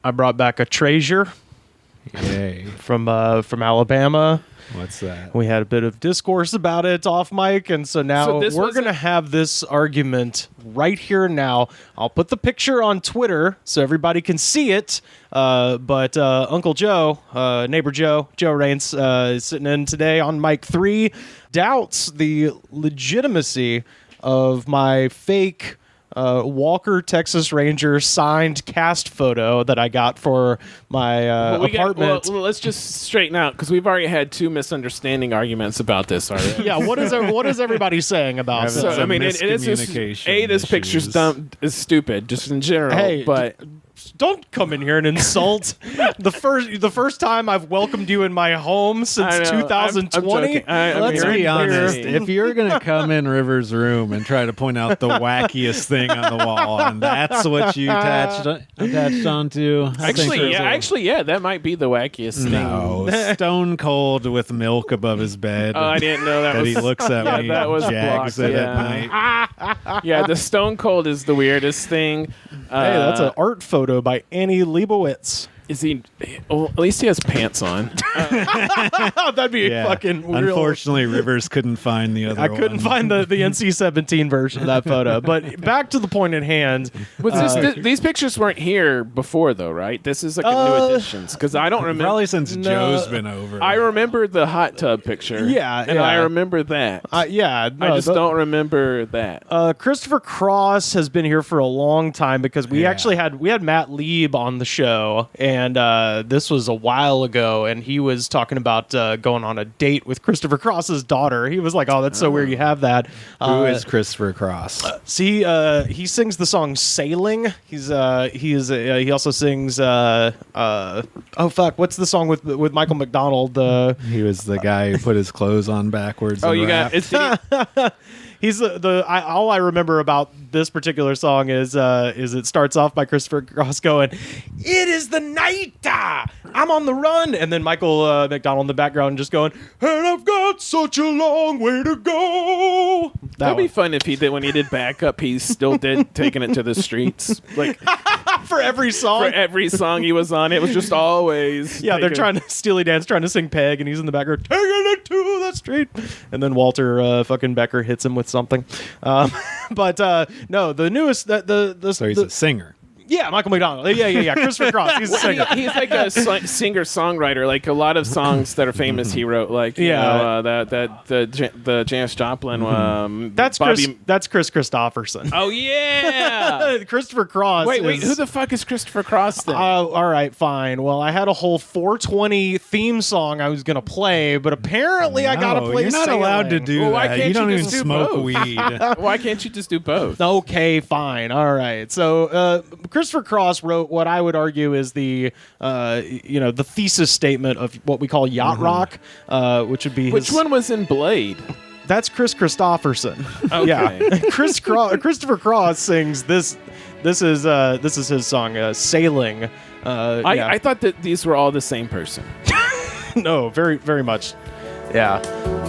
I brought back a treasure. Yay. From Alabama. What's that? We had a bit of discourse about it off mic, and so now we're going to have this argument right here and now. I'll put the picture on Twitter so everybody can see it, but Uncle Joe, neighbor Joe Raines, is sitting in today on mic 3, doubts the legitimacy of my fake Walker Texas Ranger signed cast photo that I got for my apartment. Let's just straighten out, because we've already had 2 misunderstanding arguments about this already. Yeah, what is everybody saying about this? So, I mean, it is just, this picture's dumb, is stupid, just in general. Hey, but don't come in here and insult the first time I've welcomed you in my home since 2020. Let's be honest. If you're gonna come in River's room and try to point out the wackiest thing on the wall, and that's what you attached onto, actually, that might be the wackiest thing. No, Stone Cold with milk above his bed. Oh, I didn't know that. He looks at when he jags it at night. Yeah, the Stone Cold is the weirdest thing. Hey, that's an art photo by Annie Leibovitz. Is he? Well, at least he has pants on. That'd be fucking real. Unfortunately, Rivers couldn't find the other one. I couldn't find the NC-17 version of that photo. But back to the point at hand. These pictures weren't here before, though, right? This is like a new addition. Because I don't remember. Probably since Joe's been over. I remember the hot tub picture. Yeah. And I remember that. I just don't remember that. Christopher Cross has been here for a long time because we actually had Matt Lieb on the show, and this was a while ago, and he was talking about going on a date with Christopher Cross's daughter. He was like, "Oh, that's so weird you have that." Who is Christopher Cross? He sings the song "Sailing." He also sings what's the song with Michael McDonald? He was the guy who put his clothes on backwards. Oh, you got it's. He's all I remember about this particular song is it starts off by Christopher Cross going, "It is the night, I'm on the run," and then Michael McDonald in the background just going, "And I've got such a long way to go." That'd be fun if he did, when he did backup, he still did taking it to the streets, like for every song. For every song he was on, it was just always they're trying to Steely Dan's trying to sing Peg, and he's in the background taking it to the street, and then Walter fucking Becker hits him with something. But no, the newest so he's a singer. Yeah, Michael McDonald. Yeah. Christopher Cross. He's a singer. He's like a singer-songwriter. Like a lot of songs that are famous, he wrote. Like the Janis Joplin. That's Chris Christopherson. Oh yeah, Christopher Cross. Wait, who the fuck is Christopher Cross then? All right, fine. Well, I had a whole 420 theme song I was gonna play, but apparently I gotta play. You're not allowed to do that. You don't even smoke weed. Why can't you just do both? Okay, fine. All right. So Christopher Cross wrote what I would argue is the the thesis statement of what we call yacht rock, which would be which one was in Blade? That's Chris Christopherson. Okay. Yeah, Christopher Cross sings this. This is his song, "Sailing." I thought that these were all the same person. No, very very much. Yeah.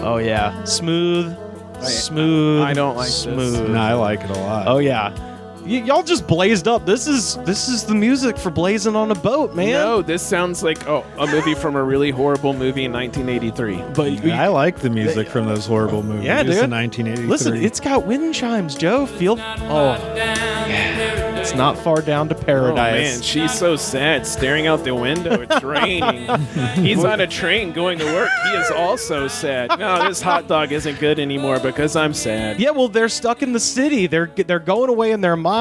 Oh yeah. Smooth. I don't like smooth. This. No, I like it a lot. Oh yeah. Y'all just blazed up. This is the music for blazing on a boat, man. No, this sounds like a movie from a really horrible movie in 1983. But I like the music from those horrible movies. Yeah, dude. In 1983. Listen, it's got wind chimes, Joe. It's not far down to paradise. Oh man, she's so sad, staring out the window. It's raining. He's on a train going to work. He is also sad. No, this hot dog isn't good anymore because I'm sad. Yeah, well, they're stuck in the city. They're going away in their minds.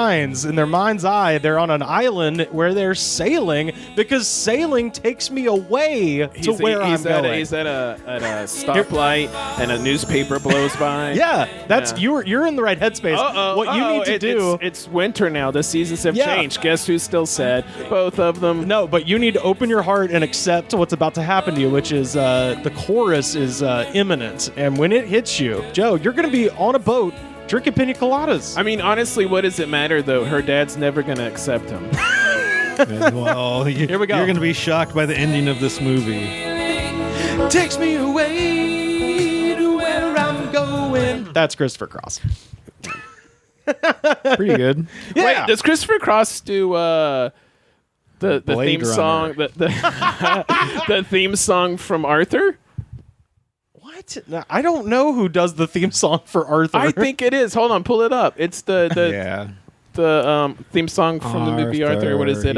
In their mind's eye, they're on an island where they're sailing because sailing takes me away to where I'm going. He's at a stoplight and a newspaper blows by. Yeah, you're in the right headspace. What you need to do. It's winter now. The seasons have changed. Guess who's still sad? Both of them. No, but you need to open your heart and accept what's about to happen to you, which is the chorus is imminent. And when it hits you, Joe, you're going to be on a boat drinking pina coladas. I mean, honestly, what does it matter, though? Her dad's never going to accept him. Well, here we go. You're going to be shocked by the ending of this movie. Takes me away to where I'm going. That's Christopher Cross. Pretty good. Yeah. Wait, does Christopher Cross do The Blade theme song, Runner. the theme song from Arthur. What? No, I don't know who does the theme song for Arthur. I think it is. Hold on, pull it up. It's the Yeah. theme song from the movie Arthur. What is it?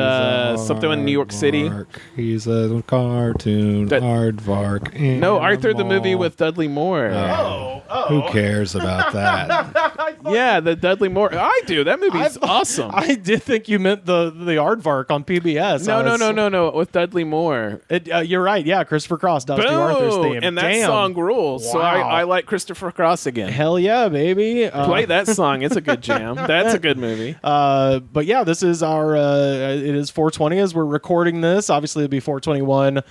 Something in New York City. He's a cartoon aardvark. No, Arthur the movie with Dudley Moore. Who cares about that? Yeah, the Dudley Moore. I do. That movie's awesome. I did think you meant the Aardvark on PBS. No. With Dudley Moore. You're right. Yeah, Christopher Cross does do Arthur's theme. And that song rules. So Wow. I like Christopher Cross again. Hell yeah, baby. Play that song. It's a good jam. That's a good movie. But yeah, this is our. It is 420 as we're recording this. Obviously, it'll be 421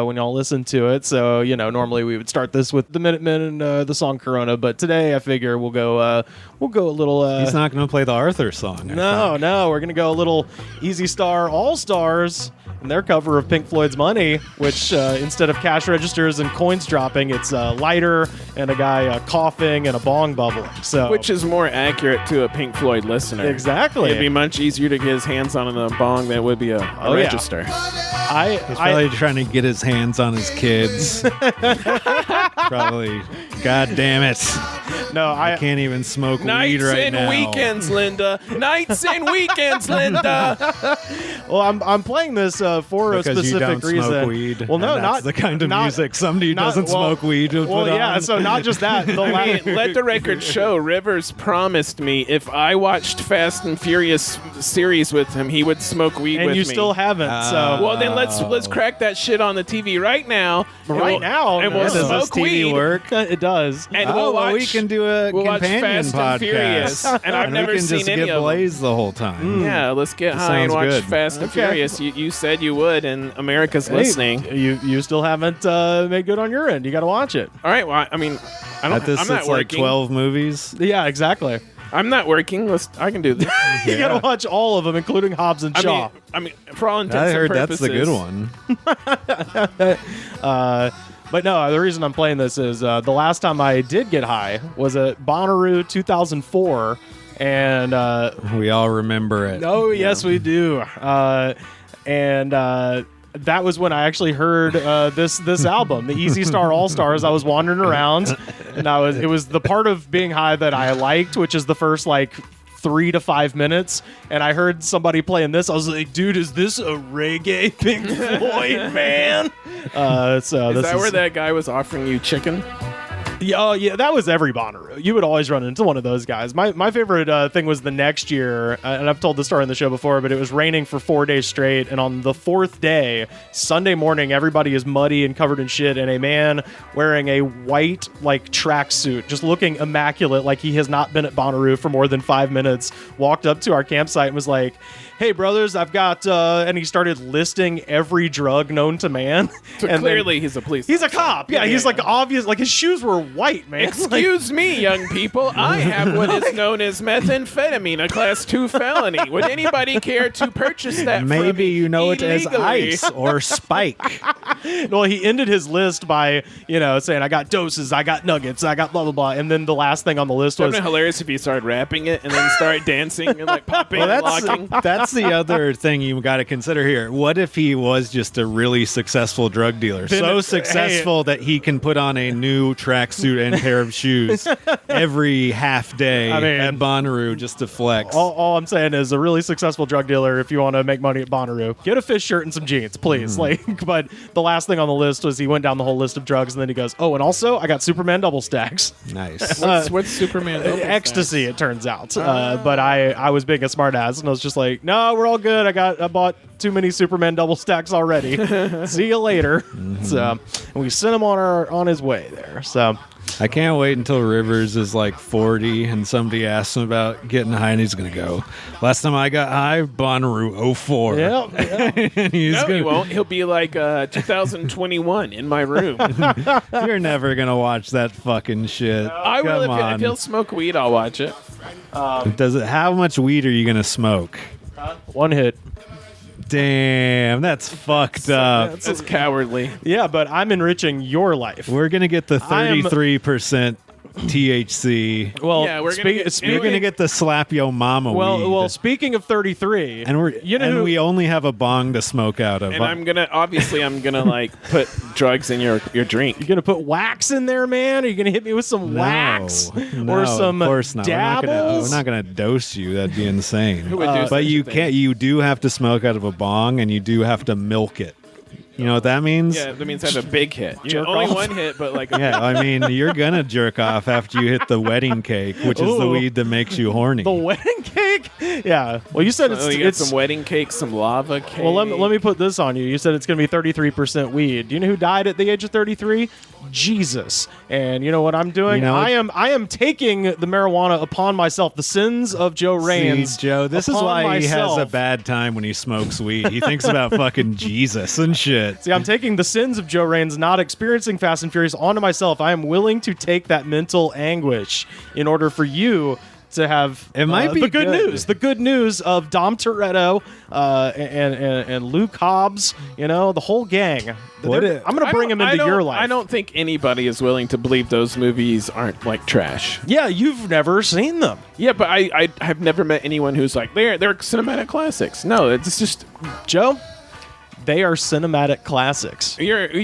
when y'all listen to it. So normally we would start this with the Minutemen and the song Corona, but today I figure we'll go a little. He's not going to play the Arthur song. No, we're gonna go a little Easy Star All Stars and their cover of Pink Floyd's Money, which instead of cash registers and coins dropping, it's a lighter and a guy coughing and a bong bubbling. So, which is more accurate to a Pink Floyd listener. Exactly. It'd be much easier to get his hands on a bong than it would be a register. He's probably trying to get his hands on his kids. Probably. God damn it. No, I can't even smoke weed right now. Nights and weekends, Linda. Nights and weekends, Linda. Well, I'm playing this for because a specific you don't reason. Smoke weed. Well, no, and that's not the kind of not, music somebody who doesn't smoke weed would well, put yeah. on. So not just that. Let the record show. Rivers promised me if I watched Fast and Furious series with him, he would smoke weed with me. And you still haven't. So well, then let's crack that shit on the TV right now. And we'll does smoke this TV weed. work? It does. And we'll watch. We can do a companion Fast podcast. and Furious, and I've never we can seen just any get of them. Blaze the whole time. Yeah, let's get That high and sounds watch good. Fast and Furious. You said you would, and America's listening. You still haven't made good on your end. You got to watch it. All right. Well, I mean, I'm not It's like working. 12 movies. Yeah, exactly. I'm not working. I can do this. You got to watch all of them, including Hobbs and Shaw. I mean, for all intents I heard and purposes, that's the good one. But no, the reason I'm playing this is the last time I did get high was at Bonnaroo 2004, and We all remember it. oh yes, we do. And that was when I actually heard this album, the Easy Star All Stars. I was wandering around, and it was the part of being high that I liked, which is the first 3 to 5 minutes, and I heard somebody playing this. I was like, dude, is this a reggae Pink Floyd, man? Is that where that guy was offering you chicken? Yeah, that was every Bonnaroo. You would always run into one of those guys. My favorite thing was the next year, and I've told the story on the show before, but it was raining for 4 days straight, and on the fourth day, Sunday morning, everybody is muddy and covered in shit, and a man wearing a white tracksuit, just looking immaculate, like he has not been at Bonnaroo for more than 5 minutes, walked up to our campsite and was like, "Hey brothers, I've got," and he started listing every drug known to man. So and clearly, he's a police. He's a cop. Yeah, he's obvious. His shoes were white, man. Excuse me, young people. I have what is known as methamphetamine, a class 2 felony. Would anybody care to purchase that? Maybe from me you know it as illegally? ice or spike. Well, he ended his list by saying, "I got doses, I got nuggets, I got blah blah blah," and then the last thing on the list Would was have been hilarious if he started rapping it and then started dancing and popping and locking. That's the other thing you got to consider here. What if he was just a really successful drug dealer? So successful that he can put on a new tracksuit and pair of shoes every half day at Bonnaroo just to flex. All I'm saying is a really successful drug dealer, if you want to make money at Bonnaroo, get a fish shirt and some jeans, please. But the last thing on the list was he went down the whole list of drugs, and then he goes, "Oh, and also I got Superman double stacks." Nice. What's Superman? Ecstasy, it turns out. But I was being a smartass, and I was just like, "No, we're all good. I bought too many Superman double stacks already. See you later." So and we sent him on his way there. So I can't wait until Rivers is 40 and somebody asks him about getting high and he's going to go, "Last time I got high, Bonnaroo 04. yeah. And He won't. He'll be 2021 in my room. You're never going to watch that fucking shit. I will Come on. if he'll smoke weed. I'll watch it. How much weed are you going to smoke? One hit. Damn, that's fucked up. That's cowardly. Yeah, but I'm enriching your life. We're going to get the 33% THC. Well, Yeah, You're gonna get the slap yo mama weed. Well, speaking of 33, and we only have a bong to smoke out of. And I'm gonna like put drugs in your drink. You're gonna put wax in there, man? Are you gonna hit me with some wax or some of course not. dabbles? We're not gonna dose you. That'd be insane. Who would do such but a you thing? can't. You do have to smoke out of a bong, and you do have to milk it. You know what that means? Yeah, that means I have a big hit. Jerk Only off. one hit, but like Yeah, I mean, you're gonna jerk off after you hit the wedding cake, which is the Ooh. weed that makes you horny. The wedding cake? Yeah. Well, you said you got it's some wedding cake, some lava cake. Well, let me put this on you. You said it's going to be 33% weed. Do you know who died at the age of 33? Jesus. And you know what I'm doing? I am taking the marijuana upon myself. The sins of Joe Raines. See, Joe, this is why he has a bad time when he smokes weed. He thinks about fucking Jesus and shit. See, I'm taking the sins of Joe Raines not experiencing Fast and Furious onto myself. I am willing to take that mental anguish in order for you to have it might be the good good. news. The good news of Dom Toretto and Luke Hobbs, the whole gang. I'm going to bring them into your life. I don't think anybody is willing to believe those movies aren't like trash. Yeah, you've never seen them. Yeah, but I have never met anyone who's like they're cinematic classics. No, it's just Joe. They are cinematic classics.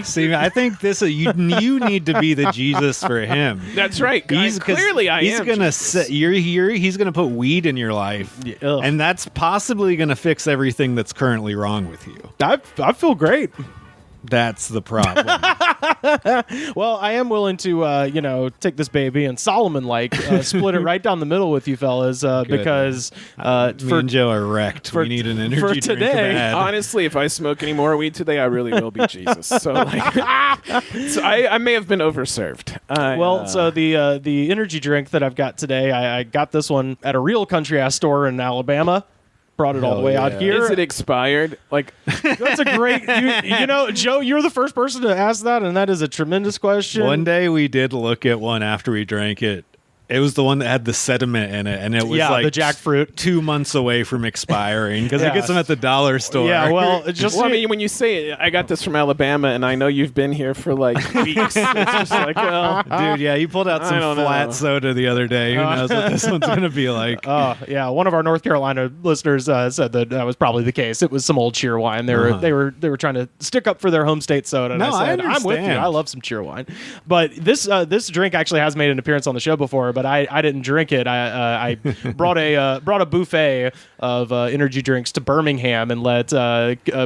See, I think you need to be the Jesus for him. That's right. He's clearly he's gonna you're here. He's gonna put weed in your life, and that's possibly gonna fix everything that's currently wrong with you. I feel great. That's the problem. Well, I am willing to, take this baby and Solomon-like split it right down the middle with you fellas because me and Joe are wrecked. We need an energy for drink today. bad. Honestly, if I smoke any more weed today, I really will be Jesus. So, I may have been overserved. So the energy drink that I've got today, I got this one at a real country-ass store in Alabama. Brought it all the way out here. Is it expired? That's a great. Joe, you're the first person to ask that, and that is a tremendous question. One day we did look at one after we drank it. It was the one that had the sediment in it, and it was the jackfruit. 2 months away from expiring because it gets them at the dollar store. Yeah, well, I mean, when you say it, I got this from Alabama, and I know you've been here for weeks. It's just like, well, dude, yeah, you pulled out some flat soda the other day. Who knows what this one's gonna be like? Yeah, one of our North Carolina listeners said that was probably the case. It was some old cheer wine. They were trying to stick up for their home state soda. And No, I said, I'm with you. I love some cheer wine, but this drink actually has made an appearance on the show before, but I didn't drink it. I brought a buffet of energy drinks to Birmingham and let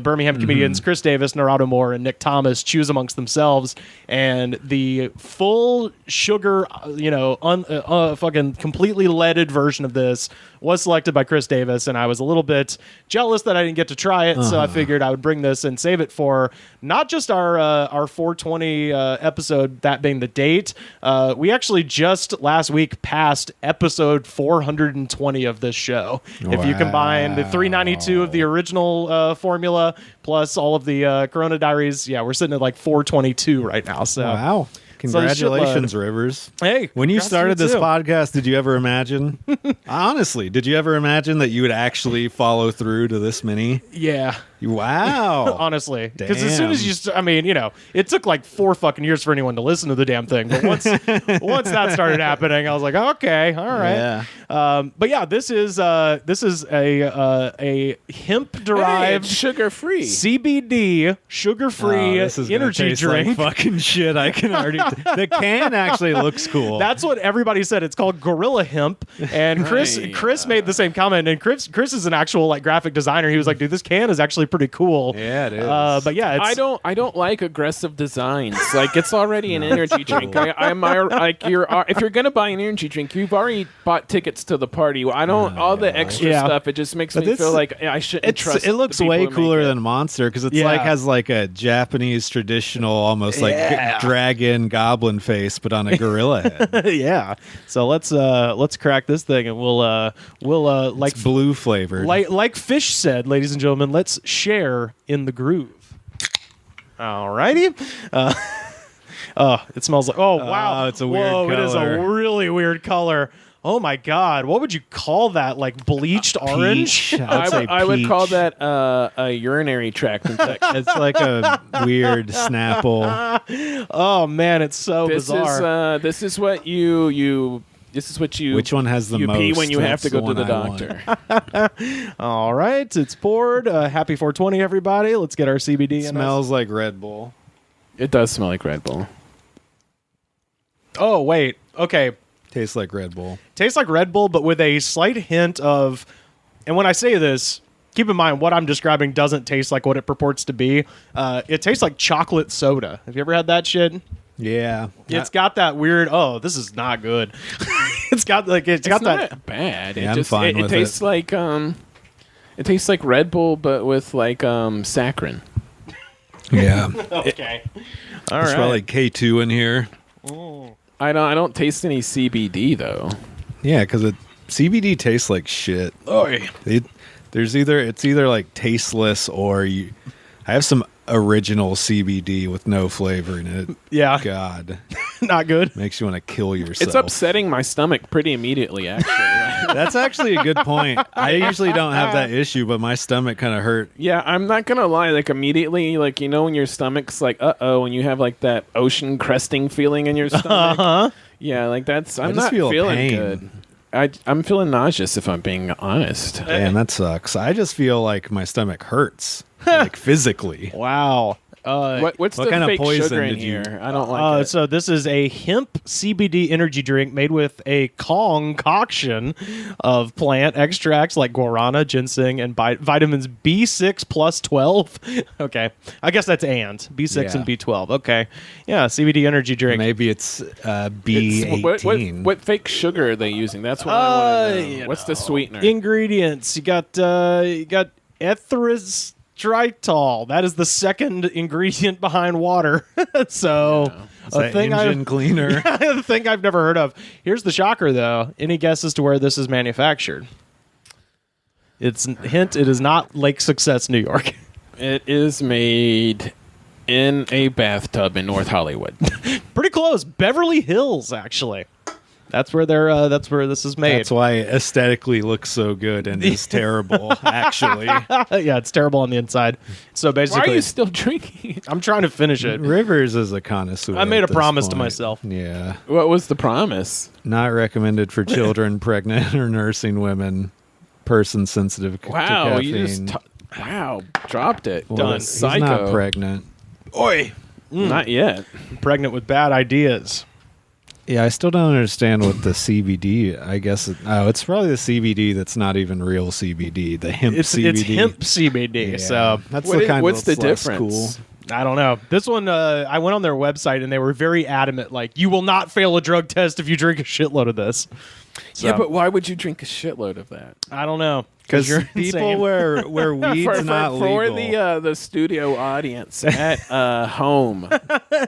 Birmingham comedians Chris Davis, Narado Moore, and Nick Thomas choose amongst themselves. And the full sugar, fucking completely leaded version of this was selected by Chris Davis, and I was a little bit jealous that I didn't get to try it. So I figured I would bring this and save it for not just our 420 episode, that being the date. We actually just last week passed episode 420 of this show. Wow. If you combine the 392 of the original formula plus all of the Corona Diaries, we're sitting at like 422 right now. So wow. Congratulations, Rivers. Hey, when you started this podcast, did you ever imagine, honestly, did you ever imagine that you would actually follow through to this many? Yeah. Wow. Honestly. Because as soon as it took like 4 fucking years for anyone to listen to the damn thing. But once that started happening, I was like, okay, all right. Yeah. But yeah, this is a hemp derived sugar-free CBD sugar-free energy drink. Like fucking shit. I can already the can actually looks cool. That's what everybody said. It's called Gorilla Hemp. And Chris made the same comment, and Chris is an actual like graphic designer. He was like, dude, this can is actually pretty cool. Yeah, it is. But yeah, I don't like aggressive designs. Like, it's already an energy drink. If you're gonna buy an energy drink, you've already bought tickets to the party. I don't all the extra stuff. It just makes me feel like I shouldn't trust. It looks way cooler than Monster because it's has like a Japanese traditional, almost like dragon goblin face, but on a gorilla head. Yeah. So let's crack this thing, and we'll like it's blue flavored. Like Fish said, ladies and gentlemen, let's share in the groove. Alrighty. It smells like wow. It's a weird color. It is a really weird color. Oh my God! What would you call that? Like bleached orange? I would call that a urinary tract infection. It's like a weird Snapple. Oh man, it's so bizarre. This is what you. This is what you. Which one has the most? You pee when you have to go to the one doctor. All right, it's poured. Happy 420, everybody. Let's get our CBD in. Smells like Red Bull. It does smell like Red Bull. Oh wait, okay. Tastes like Red Bull. Tastes like Red Bull, but with a slight hint of. And when I say this, keep in mind what I'm describing doesn't taste like what it purports to be. It tastes like chocolate soda. Have you ever had that shit? Yeah, It's got that weird. Oh, this is not good. It's got Not that bad. Yeah, I'm fine with it. Tastes like it tastes like Red Bull, but with like saccharin. Yeah. Okay. All There's right. probably K2 in here. I don't taste any CBD though. Yeah, because CBD tastes like shit. It's either like tasteless or I have some original CBD with no flavor in it. Yeah. God. Not good. Makes you want to kill yourself. It's upsetting my stomach pretty immediately, actually. That's actually a good point. I usually don't have that issue, but my stomach kind of hurt. Yeah, I'm not gonna lie. Like immediately, like when your stomach's like, and you have like that ocean cresting feeling in your stomach. Uh-huh. Yeah, like that's. I'm just not feel feeling pain. good. I'm feeling nauseous if I'm being honest. Damn, that sucks. I just feel like my stomach hurts, like physically. Wow. What's what the kind of fake poison sugar in did you- here? I don't like it. So this is a hemp CBD energy drink made with a concoction of plant extracts like guarana, ginseng, and vitamins B6 plus 12. Okay. I guess that's B6 Yeah. and B12. Okay. Yeah, CBD energy drink. Maybe it's B18. What fake sugar are they using? That's what I want to know. you What's the sweetener? Ingredients. You got erythritol. That is the second ingredient behind water. So Is that engine cleaner? a thing I've never heard of. Here's the shocker, though. Any guess as to where this is manufactured? It's hint. It is not Lake Success, New York. It is made in a bathtub in North Hollywood. Pretty close. Beverly Hills, actually. That's where That's where this is made. That's why it aesthetically looks so good and is terrible, actually. Yeah, it's terrible on the inside. So basically, Why are you still drinking? I'm trying to finish it. Rivers is a connoisseur. I made a at this promise to point. myself. Yeah. What was the promise? Not recommended for children, pregnant, or nursing women, persons sensitive to Wow, caffeine. you just dropped it. Well, Done. he's Psycho. not pregnant. Oi, Not yet. pregnant with bad ideas. Yeah, I still don't understand what the CBD. I guess it's probably the CBD that's not even real CBD. The hemp It's CBD. hemp CBD. Yeah. So that's What the is- kind what's that's the less difference? Cool. I don't know. This one, I went on their website and they were very adamant. Like, you will not fail a drug test if you drink a shitload of this. So, Yeah, but why would you drink a shitload of that? I don't know. Because you're people insane. where weed's not for legal. the studio audience at home.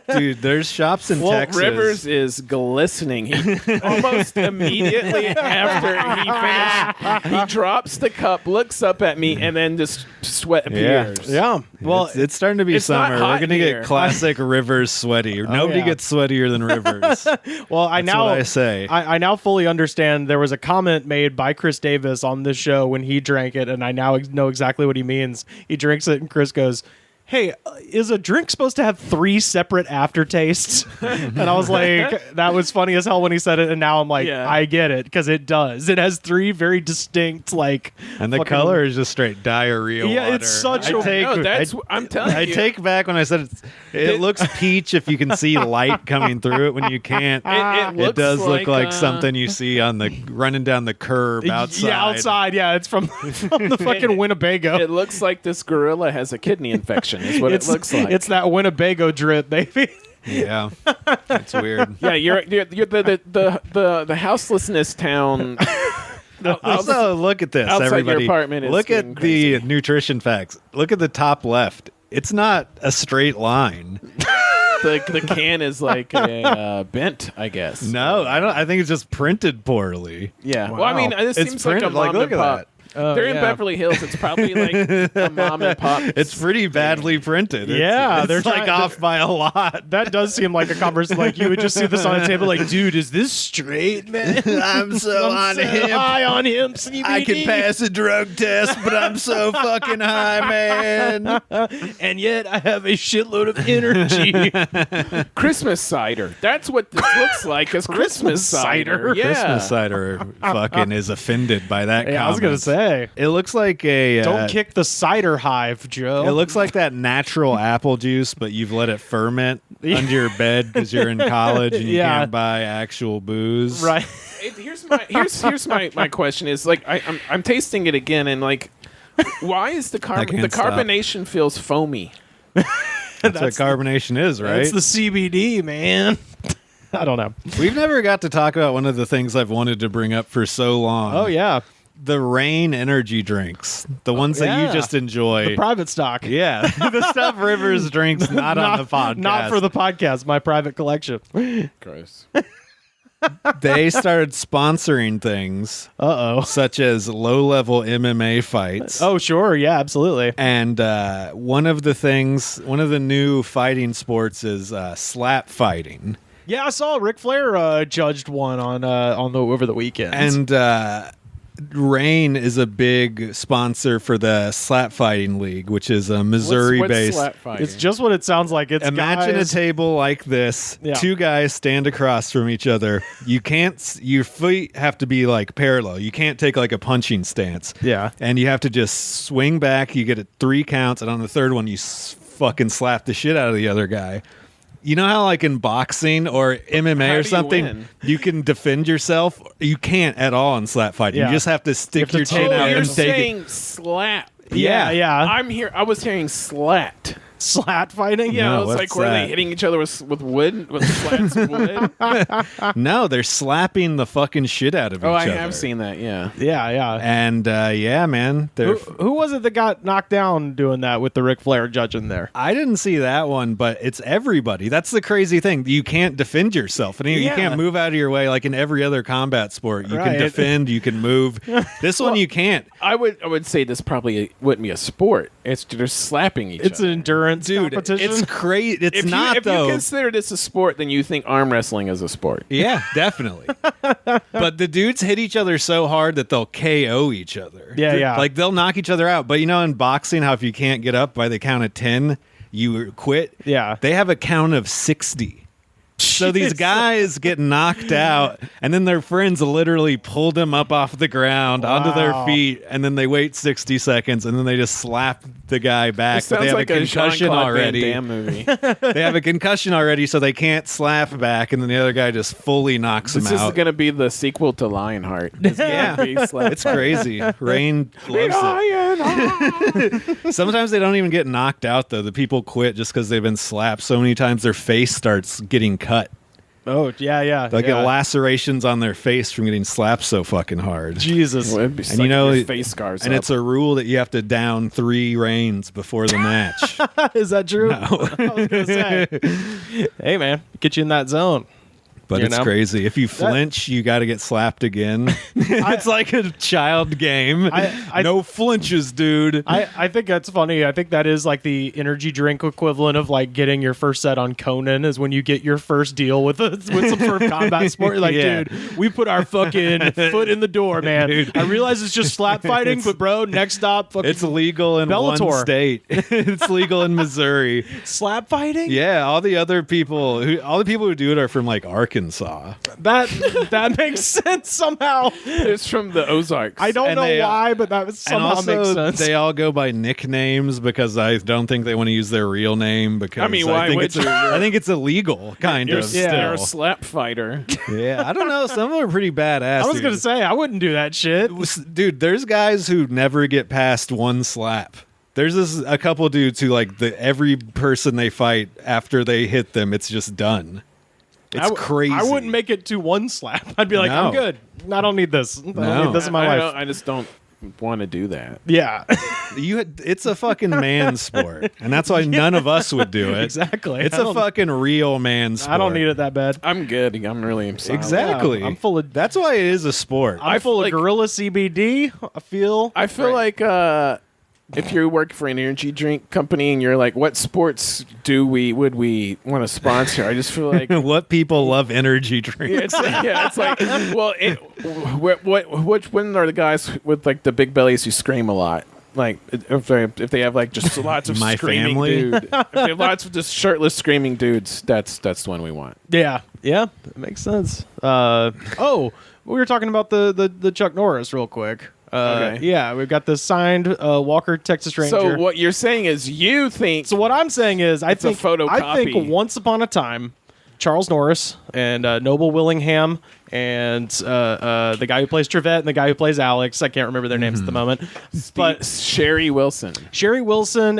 Dude, there's shops in Texas. Rivers is glistening. He almost immediately after he finished, he drops the cup, looks up at me, and then just sweat appears. Yeah. Well, It's starting to be it's not summer. hot We're gonna here. get classic Rivers sweaty. Nobody yeah. gets sweatier than Rivers. well, I That's now what I say. I now fully understand. There was a comment made by Chris Davis on this show when he drank it, and I now know exactly what he means. He drinks it, and Chris goes, "Hey, is a drink supposed to have 3 separate aftertastes?" And I was like, that was funny as hell when he said it, and now I'm like, Yeah. I get it, because it does. It has 3 very distinct, like... And the fucking- color is just straight diarrhea Yeah, water. it's such I a- take, No, that's I, I'm telling I you. take back when I said it looks peach if you can see light coming through it. When you can't, It it looks does look like like, something you see on the running down the curb outside. Yeah, outside. Yeah, it's from the fucking Winnebago. It looks like this gorilla has a kidney infection. Is what it looks like. It's that Winnebago drip, baby. Yeah, it's weird. Yeah, you're the houselessness town. Also, look at this, outside your everybody. apartment is Look at getting the crazy. nutrition facts. Look at the top left. It's not a straight line. the can is like a bent, I guess. No, I don't. I think it's just printed poorly. Yeah. Well, I mean, this It's seems like a printed like, mom look and at pop. that. They're in Beverly Hills. It's probably like a mom and pop. It's pretty badly printed. Yeah, they're like off by a lot. That does seem like a conversation. Like you would just see this on the table. Like, dude, is this straight, man? I'm so high on him. CBD. I can pass a drug test, but I'm so fucking high, man. And yet I have a shitload of energy. Christmas cider. That's what this looks like. Is Christmas cider? Yeah. Christmas cider fucking is offended by that comment. I was gonna say it looks like a don't kick the cider hive, Joe. It looks like that natural apple juice, but you've let it ferment under your bed because you're in college and you can't buy actual booze. Right. Here's my question is like I'm tasting it again and like why is the carbonation feels foamy? That's what carbonation is, right? It's the CBD, man. I don't know. We've never got to talk about one of the things I've wanted to bring up for so long. Oh, yeah. The Reign energy drinks. The ones that you just enjoy. The private stock. Yeah. The stuff Rivers drinks not on the podcast. Not for the podcast, my private collection. Gross. They started sponsoring things. Such as low-level MMA fights. Oh, sure. Yeah, absolutely. And one of the new fighting sports is slap fighting. Yeah, I saw Ric Flair judged one on over the weekend. And Reign is a big sponsor for the Slap Fighting League, which is a Missouri-based. Slap fighting? It's just what it sounds like. It's imagine a table like this. Yeah. Two guys stand across from each other. You can't. Your feet have to be like parallel. You can't take like a punching stance. Yeah, and you have to just swing back. You get 3 counts, and on the third one, you fucking slap the shit out of the other guy. You know how like in boxing or MMA or something, you can defend yourself? You can't at all in slap fighting. Yeah. You just have to stick your chin out and take it. You're saying slap. Yeah. I was hearing slat. Slat fighting? Yeah, no, I was like, were they hitting each other with wood? With slats of wood? No, they're slapping the fucking shit out of each other. Oh, I have seen that, yeah. Yeah. And, yeah, man. Who was it that got knocked down doing that with the Ric Flair judging there? I didn't see that one, but it's everybody. That's the crazy thing. You can't defend yourself. You can't move out of your way like in every other combat sport. You can defend, you can move. This one you can't. I would say this probably wouldn't be a sport. It's just slapping each other. It's an endurance competition. It's crazy. It's not, if though. If you consider this a sport, then you think arm wrestling is a sport. Yeah, definitely. But the dudes hit each other so hard that they'll KO each other. Yeah. Like, they'll knock each other out. But, in boxing, how if you can't get up by the count of 10, you quit? Yeah. They have a count of 60. So these guys get knocked out, and then their friends literally pull them up off the ground onto their feet, and then they wait 60 seconds, and then they just slap the guy back. But they have like a concussion already. Van Damme movie. They have a concussion already, so they can't slap back, and then the other guy just fully knocks him out. This is going to be the sequel to Lionheart. Yeah, it's crazy. Reign loves it. Sometimes they don't even get knocked out, though. The people quit just because they've been slapped so many times their face starts getting cut. Oh, yeah. They get lacerations on their face from getting slapped so fucking hard. Jesus. Well, and face scars and it's a rule that you have to down 3 reigns before the match. Is that true? No. I was going to say. Hey, man, get you in that zone. But it's crazy. If you flinch, you got to get slapped again. It's like a child game. No flinches, dude. I think that's funny. I think that is like the energy drink equivalent of like getting your first set on Conan is when you get your first deal with some sort of combat sport. You're like, dude, we put our fucking foot in the door, man. Dude. I realize it's just slap fighting, but bro, next stop, fucking it's legal in Bellator. One state. It's legal in Missouri. Slap fighting? Yeah, all the people who do it are from like Arkansas. That makes sense somehow. It's from the Ozarks. I don't know why, but that somehow makes sense. They all go by nicknames because I don't think they want to use their real name because why would you? I think it's illegal, kind of. You're a slap fighter. Yeah, I don't know. Some of them are pretty badass. I was going to say, I wouldn't do that shit. Dude, there's guys who never get past one slap. There's a couple dudes who like every person they fight after they hit them, it's just done. It's crazy. I wouldn't make it to one slap. I'd be like, I'm good. I don't need this. I don't need this in my life. I just don't. want to do that. Yeah. It's a fucking man sport, and that's why none of us would do it. Exactly. It's a fucking real man sport. I don't need it that bad. I'm good. I'm really solid. Exactly. Yeah, I'm full of. That's why it is a sport. I'm full of gorilla CBD. I feel like if you work for an energy drink company and you're like, what sports would we want to sponsor? I just feel like what people love energy drinks. It's like, well, which one are the guys with like the big bellies who scream a lot? Like if they have like just lots of My screaming family? dude, if they have lots of just shirtless screaming dudes, that's the one we want. Yeah, that makes sense. We were talking about the Chuck Norris real quick. Okay. Yeah, we've got the signed Walker Texas Ranger. So what you're saying is you think? So what I'm saying is I think photocopy. once upon a time, Charles Norris and Noble Willingham and the guy who plays Trevette and the guy who plays Alex, I can't remember their names at the moment, but Sherry Wilson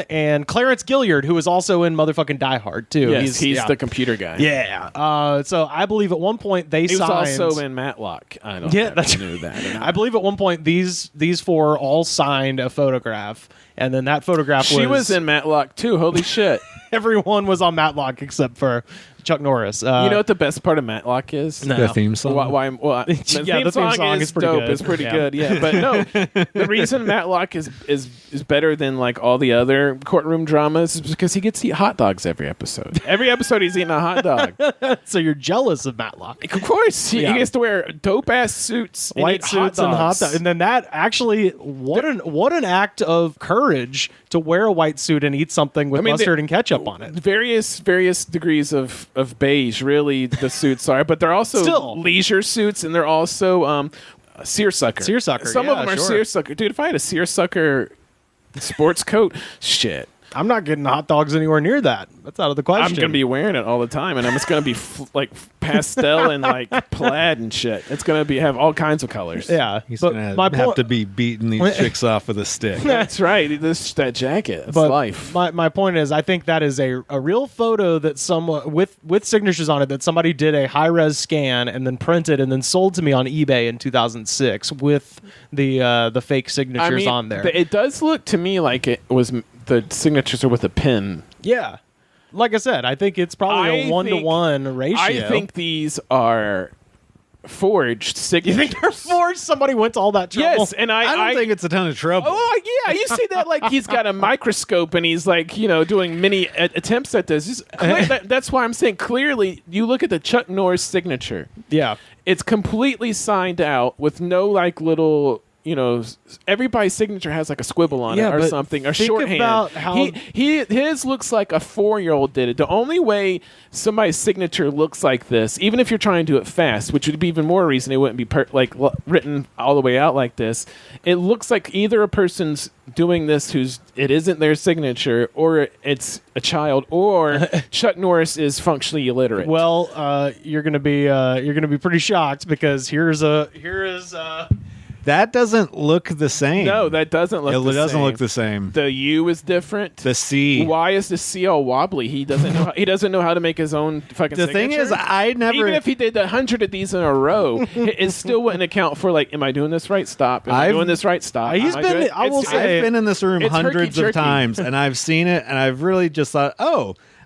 and Clarence Gilliard, who was also in motherfucking Die Hard too. Yes, he's the computer guy. Yeah. So I believe at one point he was signed, also in Matlock. I don't know if you knew that. I believe at one point these four all signed a photograph, and then that photograph she was in Matlock too. Holy shit! Everyone was on Matlock except for Chuck Norris. You know what the best part of Matlock is? No. The theme song. The theme song is pretty dope. good. It's pretty good. Yeah, but no, the reason Matlock is better than like all the other courtroom dramas is because he gets to eat hot dogs every episode. Every episode he's eating a hot dog. So you're jealous of Matlock. Of course, he gets to wear dope ass suits, white suits, and hot dogs. And then that actually, what an act of courage to wear a white suit and eat something with mustard and ketchup on it. Various degrees of beige, really, the suits are, but they're also leisure suits, and they're also seersucker. Some of them are seersucker. Dude, if I had a seersucker sports coat, shit. I'm not getting hot dogs anywhere near that. That's out of the question. I'm going to be wearing it all the time, and it's going to be like pastel and like plaid and shit. It's going to have all kinds of colors. Yeah. He's going to have to be beating these chicks off with a stick. That's right. That jacket. That's life. My point is, I think that is a real photo that someone with signatures on it that somebody did a high-res scan and then printed and then sold to me on eBay in 2006 with the fake signatures on there. It does look to me like it was the signatures are with a pen. Yeah. Like I said, I think it's probably a 1-to-1 ratio. I think these are forged signatures. You think they're forged? Somebody went to all that trouble? Yes, and I don't think it's a ton of trouble. Oh, yeah. You see that like he's got a microscope and he's like, doing many attempts at this. That's why I'm saying clearly you look at the Chuck Norris signature. Yeah. It's completely signed out with no like little... everybody's signature has like a squibble on it or something, or shorthand. About how his looks like a 4-year-old did it. The only way somebody's signature looks like this, even if you're trying to do it fast, which would be even more reason it wouldn't be written all the way out like this. It looks like either a person's doing this it isn't their signature, or it's a child, or Chuck Norris is functionally illiterate. Well, you're gonna be pretty shocked because here is that doesn't look the same. No, that doesn't look the same. It doesn't look the same. The U is different. The C. Why is the C all wobbly? He doesn't know how to make his own fucking signature. The thing is, even if he did 100 of these in a row, it still wouldn't account for like, am I doing this right? Stop. Am I doing this right? Stop. I've been in this room hundreds of times, and I've seen it, and I've really just thought,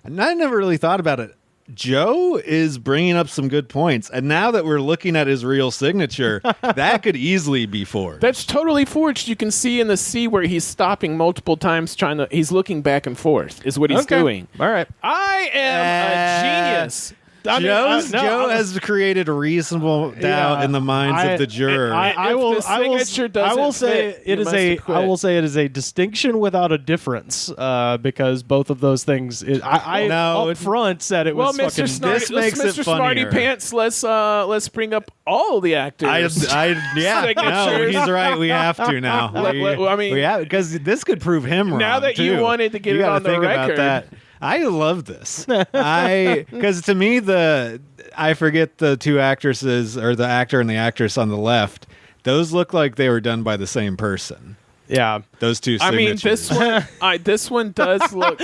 and I never really thought about it. Joe is bringing up some good points, and now that we're looking at his real signature, that could easily be forged. That's totally forged. You can see in the C where he's stopping multiple times he's looking back and forth is what he's doing. All right. I am a genius. Joe has created a reasonable doubt in the minds of the juror. I will say it is a distinction without a difference because both of those things. Up front said it was Mr. fucking. This makes it funnier. Smarty Pants, let's bring up all the actors. No, he's right. We have to now. Because this could prove him wrong. Now that you wanted to get it on the record. About that. I love this. Because to me, I forget the two actresses, or the actor and the actress on the left. Those look like they were done by the same person. Yeah, those two signatures. This one does look.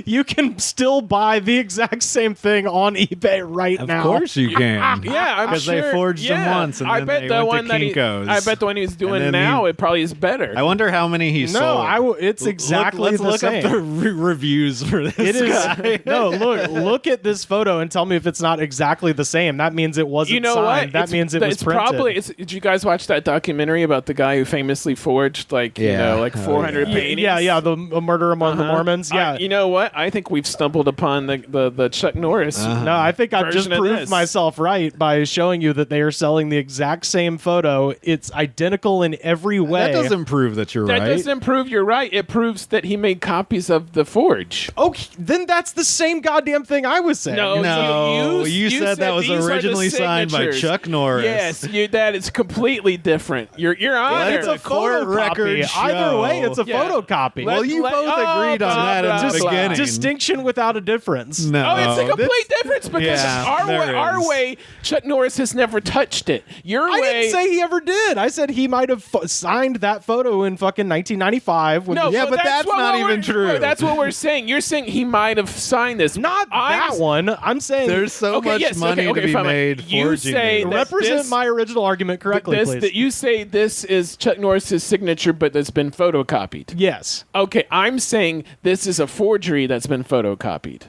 You can still buy the exact same thing on eBay right now. Of course you can. Yeah, I'm because sure. they forged them once, and I then bet they the went one to that Kinko's. I bet the one he's doing then now, it probably is better. I wonder how many he sold. It's exactly Let's the look same. up the reviews for this guy. No, look at this photo and tell me if it's not exactly the same. That means it wasn't signed. That means it was printed. Did you guys watch that documentary about the guy who famously forged 400 paintings? Yeah, the murder among the Mormons. Yeah, you know what? I think we've stumbled upon the Chuck Norris. No, I think I've just proved myself right by showing you that they are selling the exact same photo. It's identical in every way. That doesn't prove that you're right. That doesn't prove you're right. It proves that he made copies of the forge. Okay, then that's the same goddamn thing I was saying. No, you said that was originally signed by Chuck Norris. Yes, that is completely different. You're on It's a photocopy. Either way, it's a photocopy. Well, you both agreed on that in the beginning. Distinction without a difference. No, it's a complete difference because our way, Chuck Norris has never touched it. I didn't say he ever did. I said he might have signed that photo in fucking 1995. But that's not even true. That's what we're saying. You're saying he might have signed this. Not that one. I'm saying there's so much money to be made forging it. Represent my original argument correctly, please. That you say this is Chuck Norris's signature, but that's been photocopied. Yes. Okay, I'm saying this is a forgery that's been photocopied.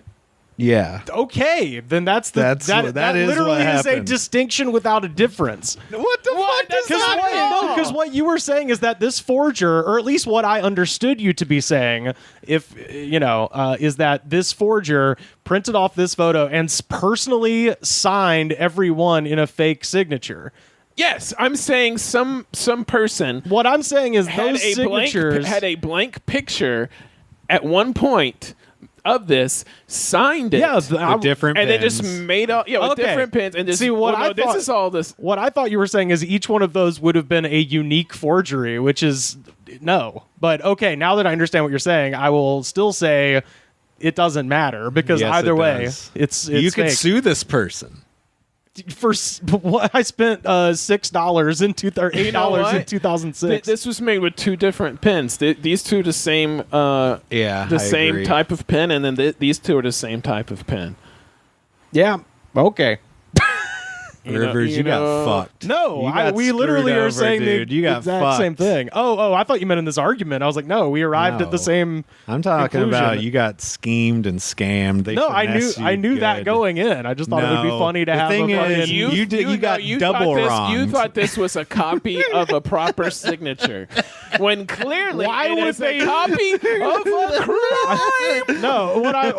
Yeah. Okay, then that is literally what is a happened. distinction without a difference. What the fuck does that mean? Because what you were saying is that this forger, or at least what I understood you to be saying, is that this forger printed off this photo and personally signed every one in a fake signature. Yes, I'm saying some person. What I'm saying is those signatures had a blank picture at one point of this, signed it, with different and pins. they just made with different pins, and just see what I thought. This is all this. What I thought you were saying is each one of those would have been a unique forgery, which is no. But okay, now that I understand what you're saying, I will still say it doesn't matter because either way, it's you could fake. sue this person. For what I spent $6 in $8 in 2006. This was made with two different pins. These two the same, same agree. type of pin, and then these two are the same type of pin. Yeah. Okay. Rivers, you got fucked. No, we literally are saying the exact fucked. same thing. Oh, I thought you meant in this argument. I was like, no, we arrived at the same. I'm talking conclusion. about you got schemed and scammed. I knew that going in. I just thought it would be funny to have. The thing is, you got double wrong. You thought this was a copy of a proper signature, when clearly it is a copy of a crime. No, why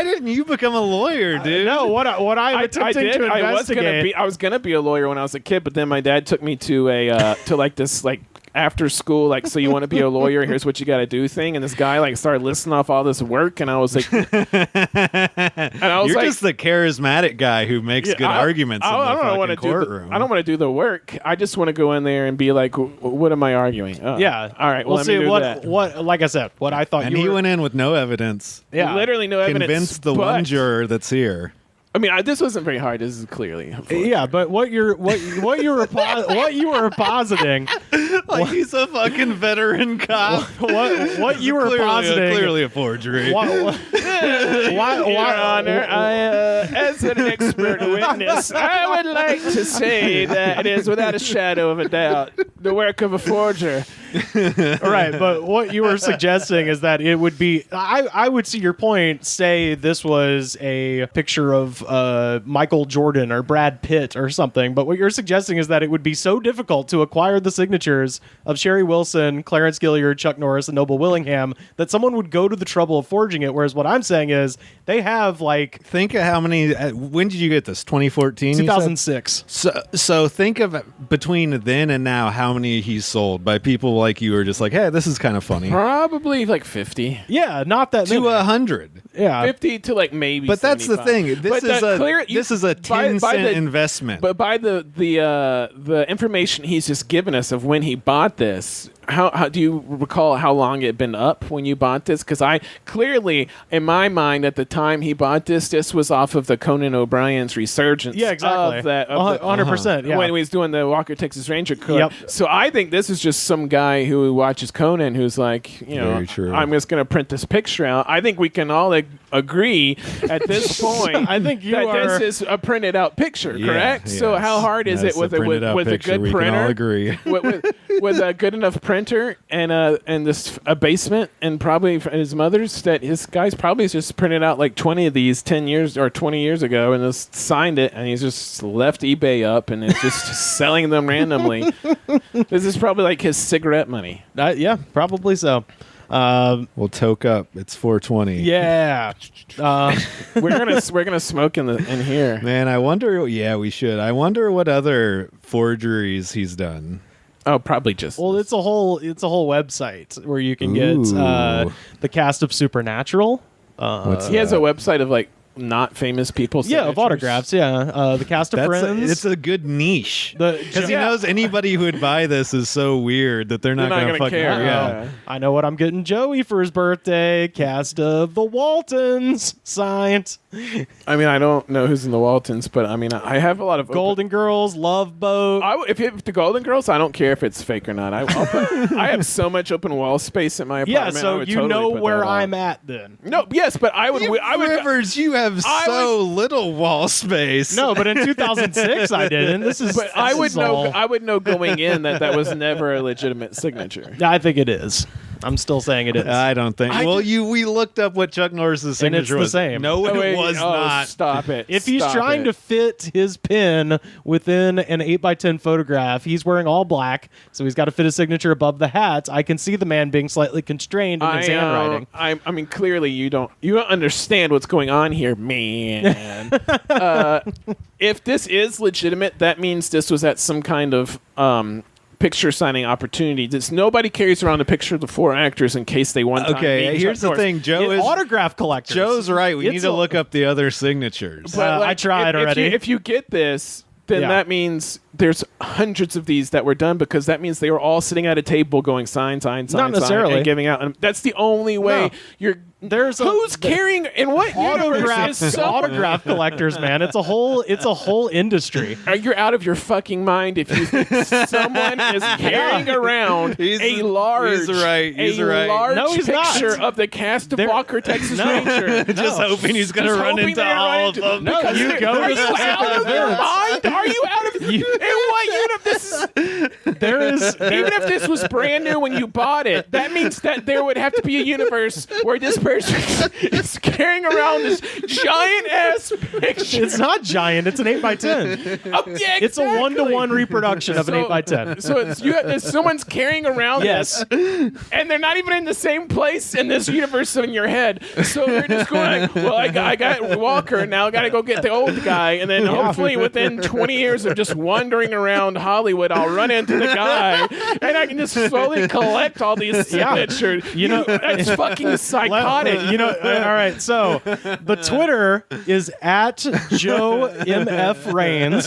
didn't you become a lawyer, dude? No, what I'm attempting to investigate. I was gonna be a lawyer when I was a kid, but then my dad took me to a this after school, so you want to be a lawyer, here's what you got to do thing. And this guy started listing off all this work, and I was like, You're just the charismatic guy who makes good arguments in the fucking courtroom. I don't want to do the work. I just want to go in there and be like, what am I arguing? Oh. Yeah. All right. Well, let see me do what that. like I said, what I thought and he went in with no evidence. Yeah. Literally no evidence. Convinced the one juror that's here. I mean, this wasn't very hard. This is clearly. Yeah, but what you were positing, he's a fucking veteran cop. What you were positing, clearly a forgery. Your Honor, as an expert witness, I would like to say that it is without a shadow of a doubt the work of a forger. All right, but what you were suggesting is that it would be. I would see your point. Say this was a picture of Michael Jordan or Brad Pitt or something, but what you're suggesting is that it would be so difficult to acquire the signatures of Sherry Wilson, Clarence Gilliard, Chuck Norris, and Noble Willingham that someone would go to the trouble of forging it. Whereas what I'm saying is they have think of how many. When did you get this? 2014. 2006. So think of between then and now how many he's sold by people like you are just like, hey, this is kind of funny. Probably 50. Yeah, not that to 100. Yeah, 50 to maybe. But 75. that's the thing. This is a 10-cent investment. But by the information he's just given us of when he bought this, how do you recall how long it had been up when you bought this? Because I clearly, in my mind, at the time he bought this was off of the Conan O'Brien's resurgence. Yeah, exactly. Of that, 100%. Yeah. When he was doing the Walker Texas Ranger cut. Yep. So I think this is just some guy who watches Conan who's like, I'm just going to print this picture out. I think we can all agree at this point. I think this is a printed out picture, correct? Yes. So how hard is it with a good we printer? Can all agree. with a good enough printer and a basement and probably his mother's, that his guy's probably just printed out like 20 of these 10 years or 20 years ago and just signed it, and he's just left eBay up and is just selling them randomly. This is probably like his cigarette money. Yeah, probably so. We'll toke up. It's 420. Yeah. We're gonna smoke in here. Man, I wonder. Yeah, we should. I wonder what other forgeries he's done. Oh, probably just. Well, it's a whole website where you can get the cast of Supernatural. He has a website of like not famous people. Yeah, of autographs. Yeah, the cast of Friends. It's a good niche because he knows anybody who would buy this is so weird that they're not going to fucking care. Yeah. I know what I'm getting Joey for his birthday. Cast of the Waltons signed. I mean, I don't know who's in the Waltons, but I mean, I have a lot of Golden Girls, Love Boat. If the Golden Girls, I don't care if it's fake or not. I have so much open wall space in my apartment. Yeah, so you know where I'm at then. No, yes, but I would. Rivers, you have little wall space. No, but in 2006 I didn't. I would know going in that was never a legitimate signature. I think it is. I'm still saying it is. I don't think. We looked up what Chuck Norris's signature was. The same. No, it was not. Stop it. If he's trying to fit his pin within an 8x10 photograph, he's wearing all black, so he's got to fit his signature above the hat. I can see the man being slightly constrained in his handwriting. I mean, clearly you don't understand what's going on here, man. If this is legitimate, that means this was at some kind of picture signing opportunity. Nobody carries around a picture of the four actors in case they want. Okay, here's the thing. Joe is autograph collectors. Joe's right. We need to look up the other signatures. But I tried already. If you get this, then that means there's hundreds of these that were done, because that means they were all sitting at a table going sign, not necessarily, and giving out. And that's the only way who's carrying in what autograph collectors, man. It's a whole industry. You're out of your fucking mind if you think someone is carrying around a large picture of the cast of Walker Texas Ranger. Just hoping he's going to run into all of them. No, you go to out of your mind? Are you out of in what universe? There is even if this was brand new when you bought it, that means that there would have to be a universe where this person is carrying around this giant ass picture. It's not giant. It's an 8x10. Yeah, it's a 1-to-1 reproduction of an 8x10. So someone's carrying around this, and they're not even in the same place in this universe in your head. So they're just going like, well, I got Walker, and now I got to go get the old guy, and then hopefully within 20 years of just wandering around Hollywood, I'll run into the guy, and I can just slowly collect all these signatures. That's fucking psychotic. All right. So the Twitter is at Joe MF Rains,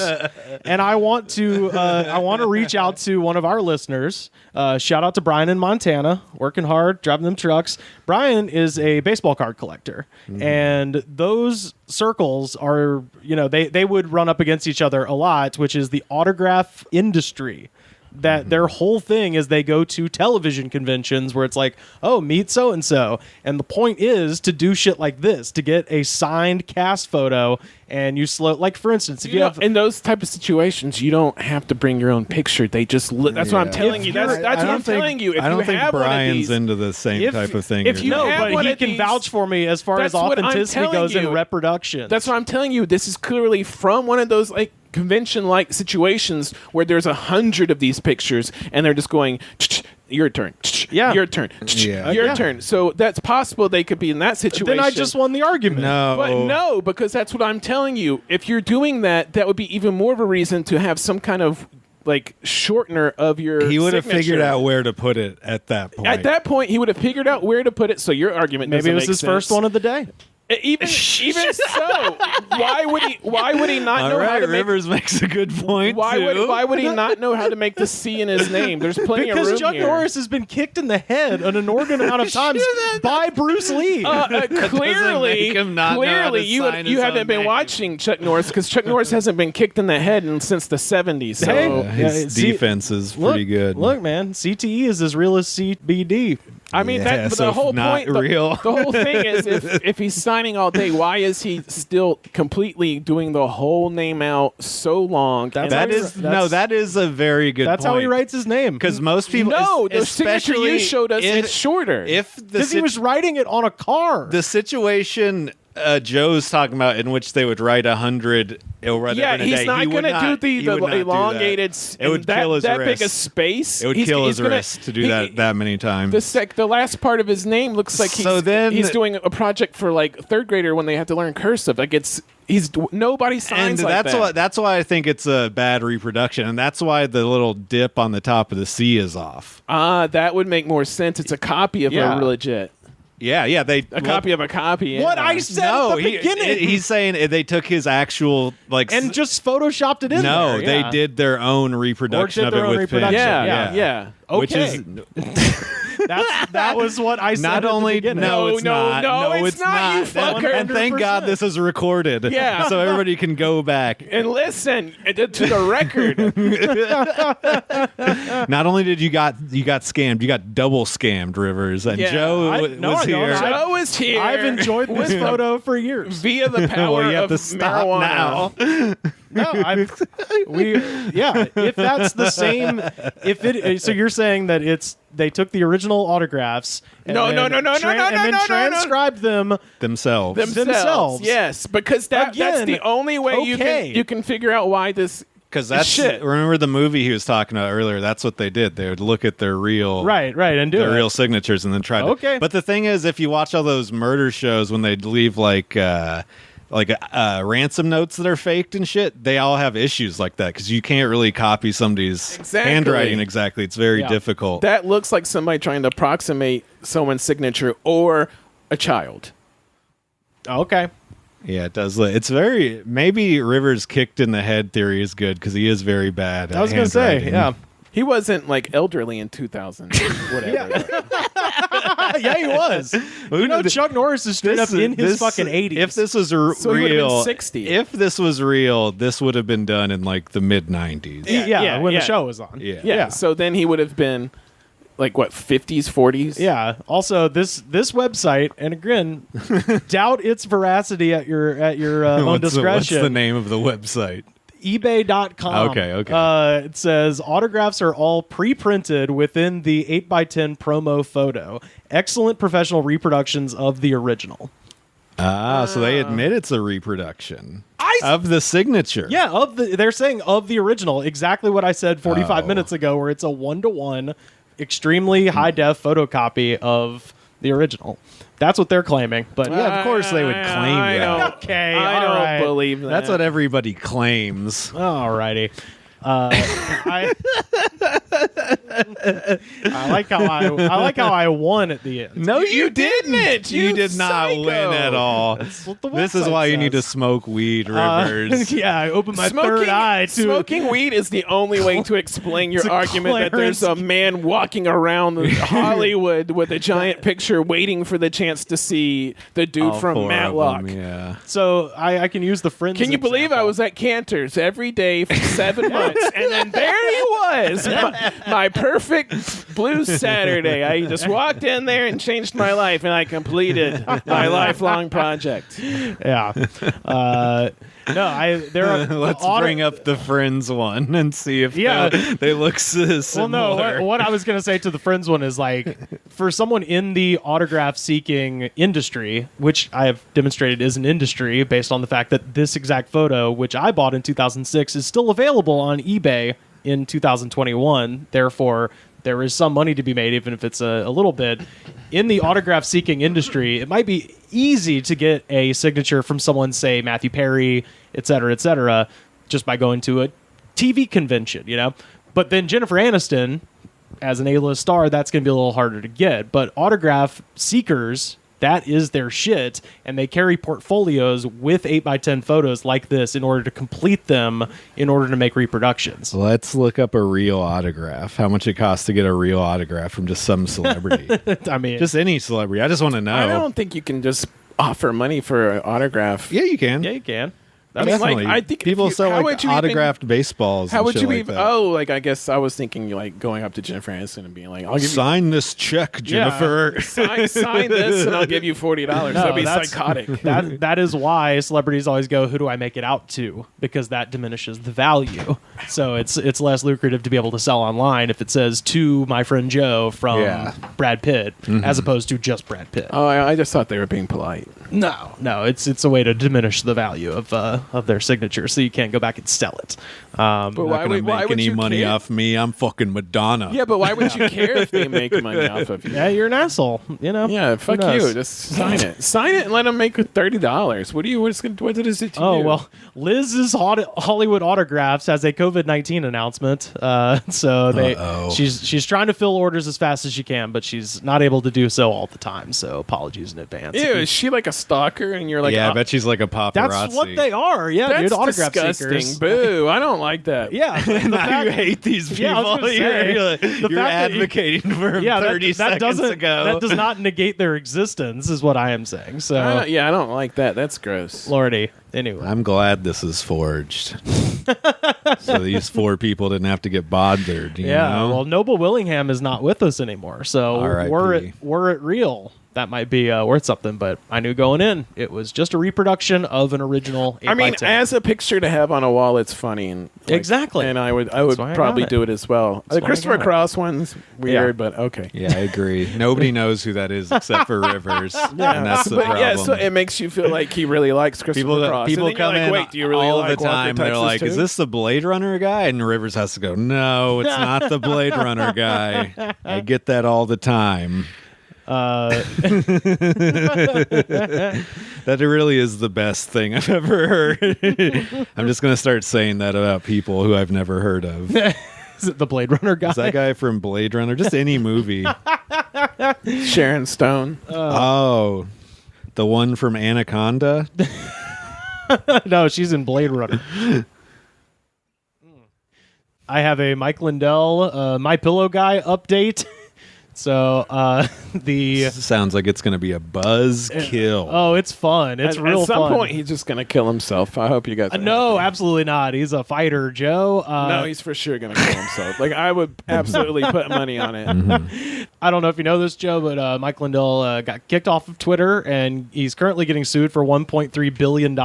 and I want to reach out to one of our listeners. Shout out to Brian in Montana, working hard, driving them trucks. Brian is a baseball card collector, and those circles are, they would run up against each other a lot, which is the autograph industry. That their whole thing is they go to television conventions where it's like, oh, meet so-and-so. And the point is to do shit like this, to get a signed cast photo, and like, for instance, if you have... In those type of situations, you don't have to bring your own picture. They just... That's what I'm telling you. That's what I'm telling you. If I don't think Brian's into the same type of thing. But he can vouch for me as far as authenticity goes in reproduction. That's what I'm telling you. This is clearly from one of those, like, convention-like situations where there's 100 of these pictures, and they're just going, your turn, your turn, your turn. So that's possible they could be in that situation. Then I just won the argument. No, because that's what I'm telling you. If you're doing that, that would be even more of a reason to have some kind of like shortener of your He would have signature. figured out where to put it at that point. At that point, he would have figured out where to put it, so your argument maybe it was make his sense. first one of the day. Even so, why would he not know how to Rivers makes a good point. Why would he not know how to make the C in his name? There's plenty of room because Chuck here. Norris has been kicked in the head an inordinate amount of times by Bruce Lee. Clearly, you haven't been watching Chuck Norris because Chuck Norris hasn't been kicked in the head since the 70s. So his defense is pretty good. Look, man, CTE is as real as CBD. I mean, the whole point, the whole thing is, if he's signing all day, why is he still completely doing the whole name out so long? That is a very good. That's point. how he writes his name. Because most people, the signature you showed us, it's shorter. Because he was writing it on a car. The situation Joe's talking about, in which they would write 100. He's not going to do the elongated. It would kill his that wrist. big a space. It would kill his wrist to do that many times. The last part of his name looks like he's doing a project for like third grader when they have to learn cursive. Like nobody signs and like that. That's why I think it's a bad reproduction, and that's why the little dip on the top of the C is off. That would make more sense. It's a copy of a legit. Yeah, copy of a copy. Yeah. What I said at the beginning. He's saying they took his actual and just photoshopped it in there. No, they did their own reproduction of it with pen. Yeah. Okay. Which is that was what I said. Not only it's not. It's not. You fucker. And thank God this is recorded. Yeah. So everybody can go back and listen to the record. Not only did you got scammed, you got double scammed, Rivers. And Joe was here. Joe is here. I've enjoyed this photo for years via the power of marijuana. If that's the same, so you're saying that they took the original autographs and transcribed them themselves. Yes, because that's the only way you can figure out why this. Because that's shit. Remember the movie he was talking about earlier? That's what they did. They would look at their real and do their real signatures and then try to. Okay. But the thing is, if you watch all those murder shows when they leave ransom notes that are faked and shit, they all have issues like that because you can't really copy somebody's handwriting exactly. It's very difficult. That looks like somebody trying to approximate someone's signature or a child. Okay. Yeah, it does. It's very maybe Rivers kicked in the head theory is good because he is very bad. I was going to say, he wasn't like elderly in 2000. Whatever. He was. Chuck Norris is straight up in his fucking 80s. If this was real, 60. If this was real, this would have been done in like the mid 90s. When the show was on. Yeah. So then he would have been like what, 50s, 40s? Yeah. Also, this website, and again, doubt its veracity at your own discretion. What's the name of the website? eBay.com. Okay. It says autographs are all pre-printed within the 8x10 promo photo. Excellent professional reproductions of the original. So they admit it's a reproduction of the signature. Yeah, they're saying of the original. Exactly what I said 45 minutes ago, where it's a 1-to-1, extremely high-def photocopy of the original. That's what they're claiming. But of course they would claim that. Okay, I don't believe that. That's what everybody claims. Alrighty. I like how I won at the end. No, you didn't. You did not win at all. This is why you need to smoke weed, Rivers. I opened my third eye to smoking weed is the only way to explain your argument that there's a man walking around Hollywood with a giant picture waiting for the chance to see the dude from Matlock. So I can use the Friends. Can you believe I was at Cantor's every day for 7 months? And then there he was, my perfect Blues Saturday. I just walked in there and changed my life, and I completed my lifelong project. Yeah. Let's bring up the Friends one and see if they look similar. Well, no, what I was going to say to the Friends one is like, for someone in the autograph-seeking industry, which I have demonstrated is an industry based on the fact that this exact photo, which I bought in 2006, is still available on eBay in 2021. Therefore, there is some money to be made, even if it's a little bit. In the autograph-seeking industry, it might be easy to get a signature from someone, say Matthew Perry, et cetera, just by going to a TV convention, But then Jennifer Aniston, as an A-list star, that's going to be a little harder to get. But autograph seekers that is their shit, and they carry portfolios with 8x10 photos like this in order to complete them in order to make reproductions. Let's look up a real autograph. How much it costs to get a real autograph from just some celebrity. I mean, just any celebrity. I just want to know. I don't think you can just offer money for an autograph. Yeah, you can. Yeah, you can. I mean, like, I think people sell like autographed baseballs. How and would shit you like even? that. Oh, like I guess I was thinking like going up to Jennifer Aniston and being like, "I'll give sign this check, Jennifer. sign this, and I'll give you $40." That'd be psychotic. That is why celebrities always go, "Who do I make it out to?" Because that diminishes the value. So it's less lucrative to be able to sell online if it says to my friend Joe from Brad Pitt, as opposed to just Brad Pitt. Oh, I just thought they were being polite. No, it's a way to diminish the value of their signature, so you can't go back and sell it. But why would make any money off me? I'm fucking Madonna. Yeah, but why would you care if they make money off of you? Yeah, you're an asshole. You know. Yeah, fuck you. Just sign it. Sign it and let them make $30. What is it to you? Oh well, Liz's Hollywood Autographs has a COVID-19 announcement. So she's trying to fill orders as fast as she can, but she's not able to do so all the time. So apologies in advance. Ew, is she like a stalker? And you're like, I bet she's like a paparazzi. That's what they are. Yeah, that's dude, autograph disgusting. seekers. Boo! I don't like that. Yeah, now you hate these people. Yeah, I was gonna say, you're advocating for them 30 seconds ago. That does not negate their existence, is what I am saying. So I don't like that. That's gross. Lordy. Anyway, I'm glad this is forged, so these 4 people didn't have to get bothered. You know? Well, Noble Willingham is not with us anymore, so were it real, that might be worth something. But I knew going in, it was just a reproduction of an original 8x10. I mean, as a picture to have on a wall, it's funny and exactly. And I would probably do it as well. The Christopher Cross one's weird, but okay. Yeah, I agree. Nobody knows who that is except for Rivers. And that's the problem. Yeah, so it makes you feel like he really likes Christopher Cross. People come in wait, do you really all like the time. They're like, "Is this the Blade Runner guy?" And Rivers has to go, "No, it's not the Blade Runner guy. I get that all the time." That really is the best thing I've ever heard. I'm just going to start saying that about people who I've never heard of. Is it the Blade Runner guy? Is that guy from Blade Runner? Just any movie. Sharon Stone. Oh, the one from Anaconda? No, she's in Blade Runner. I have a Mike Lindell, My Pillow Guy update. So sounds like it's going to be a buzz kill. Oh, it's fun. It's real fun. At some point, he's just going to kill himself. I hope you guys. No, absolutely not. He's a fighter, Joe. No, he's for sure going to kill himself. Like I would absolutely put money on it. Mm-hmm. I don't know if you know this, Joe, but Mike Lindell got kicked off of Twitter, and he's currently getting sued for $1.3 billion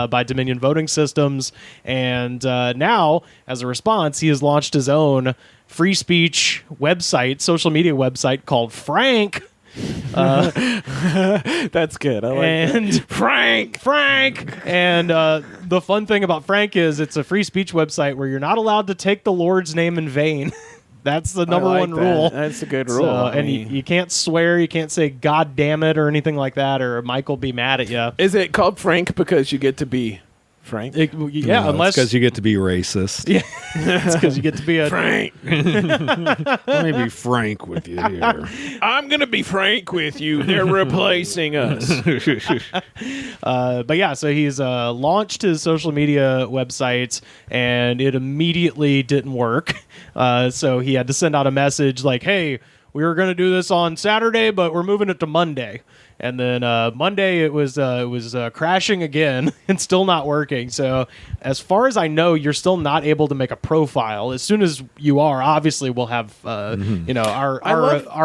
by Dominion Voting Systems. And now, as a response, he has launched his own free speech website, social media website called Frank. That's good. I like that. Frank. And the fun thing about Frank is it's a free speech website where you're not allowed to take the Lord's name in vain. That's the number one rule. That's a good rule. And you can't swear, you can't say God damn it or anything like that, or Mike will be mad at you. Is it called Frank because you get to be Frank? Unless because you get to be racist. Yeah, it's because you get to be a Frank. Let me be frank with you here. I'm gonna be frank with you. They're replacing us. But yeah, so he's launched his social media website, and it immediately didn't work. So he had to send out a message like, "Hey, we were going to do this on Saturday, but we're moving it to Monday." And then Monday it was crashing again and still not working. So as far as I know, you're still not able to make a profile. As soon as you are, obviously we'll have our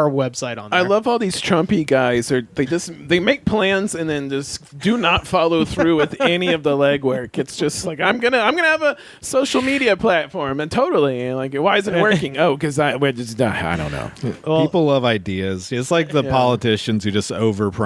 website on there. I love all these Trumpy guys. They make plans and then just do not follow through with any of the legwork. It's just like I'm gonna have a social media platform and totally like why isn't it working? Oh, because I don't know. Well, people love ideas. It's like the politicians who just overpromise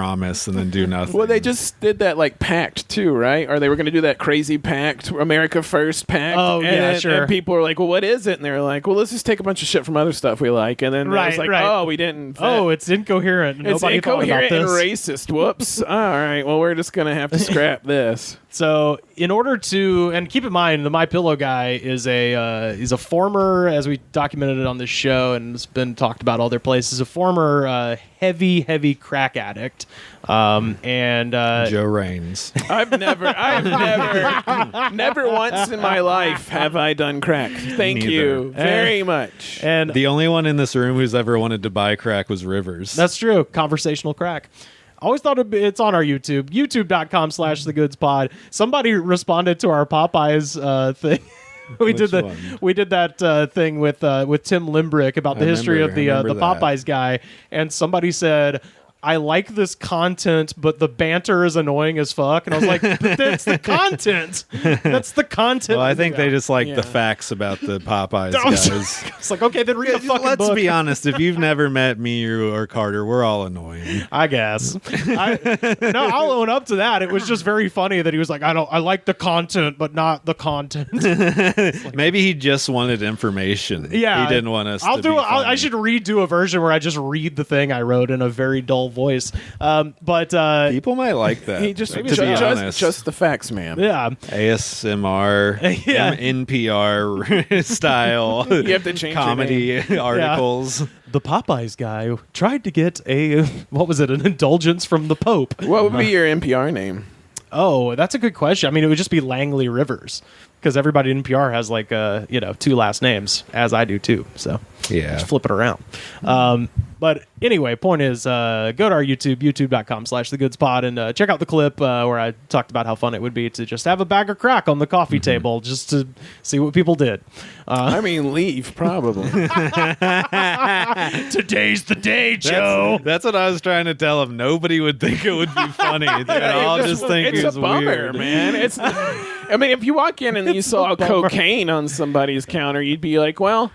and then do nothing. Well, they just did that like pact too, right? Or they were going to do that crazy pact, America First pact. Oh, sure. And people were like, "Well, what is it?" And they're like, "Well, let's just take a bunch of shit from other stuff we like." And then it was like, "Oh, we didn't." Oh, it's incoherent. It's Nobody incoherent thought about and this. racist. Whoops. All right. Well, we're just going to have to scrap this. So in order to, and keep in mind, the MyPillow guy is a former, as we documented it on this show, and it's been talked about other places, a former heavy crack addict. And Joe Raines. I've never once in my life have I done crack. Thank you very much. And the only one in this room who's ever wanted to buy crack was Rivers. That's true. Conversational crack. I always thought it's on our YouTube, youtube.com/thegoodspod. Somebody responded to our Popeyes thing. We did that thing with Tim Limbrick about the history of the Popeyes guy, and somebody said, I like this content, but the banter is annoying as fuck. And I was like, but that's the content. That's the content. Well, I think they just like the facts about the Popeyes guys. It's like, okay, then read the fucking book. Let's be honest. If you've never met me or Carter, we're all annoying. I guess. I'll own up to that. It was just very funny that he was like, I like the content, but not the content. Maybe he just wanted information. Yeah. He didn't want us I should redo a version where I just read the thing I wrote in a very dull voice. But people might like that. He just the facts, man. Yeah. ASMR, NPR style. You have to change comedy articles. Yeah. The Popeyes guy tried to get an indulgence from the Pope. What would be your NPR name? Oh, that's a good question. I mean, it would just be Langley Rivers, because everybody in NPR has like two last names, as I do too. So just flip it around. But anyway, point is, go to our YouTube, youtube.com/thegoodspod, and check out the clip where I talked about how fun it would be to just have a bag of crack on the coffee table just to see what people did. Leave, probably. Today's the day, Joe. That's what I was trying to tell him. Nobody would think it would be funny. They'd all just think it's a bummer, weird. Man. If you walk in and you saw cocaine on somebody's counter, you'd be like, well,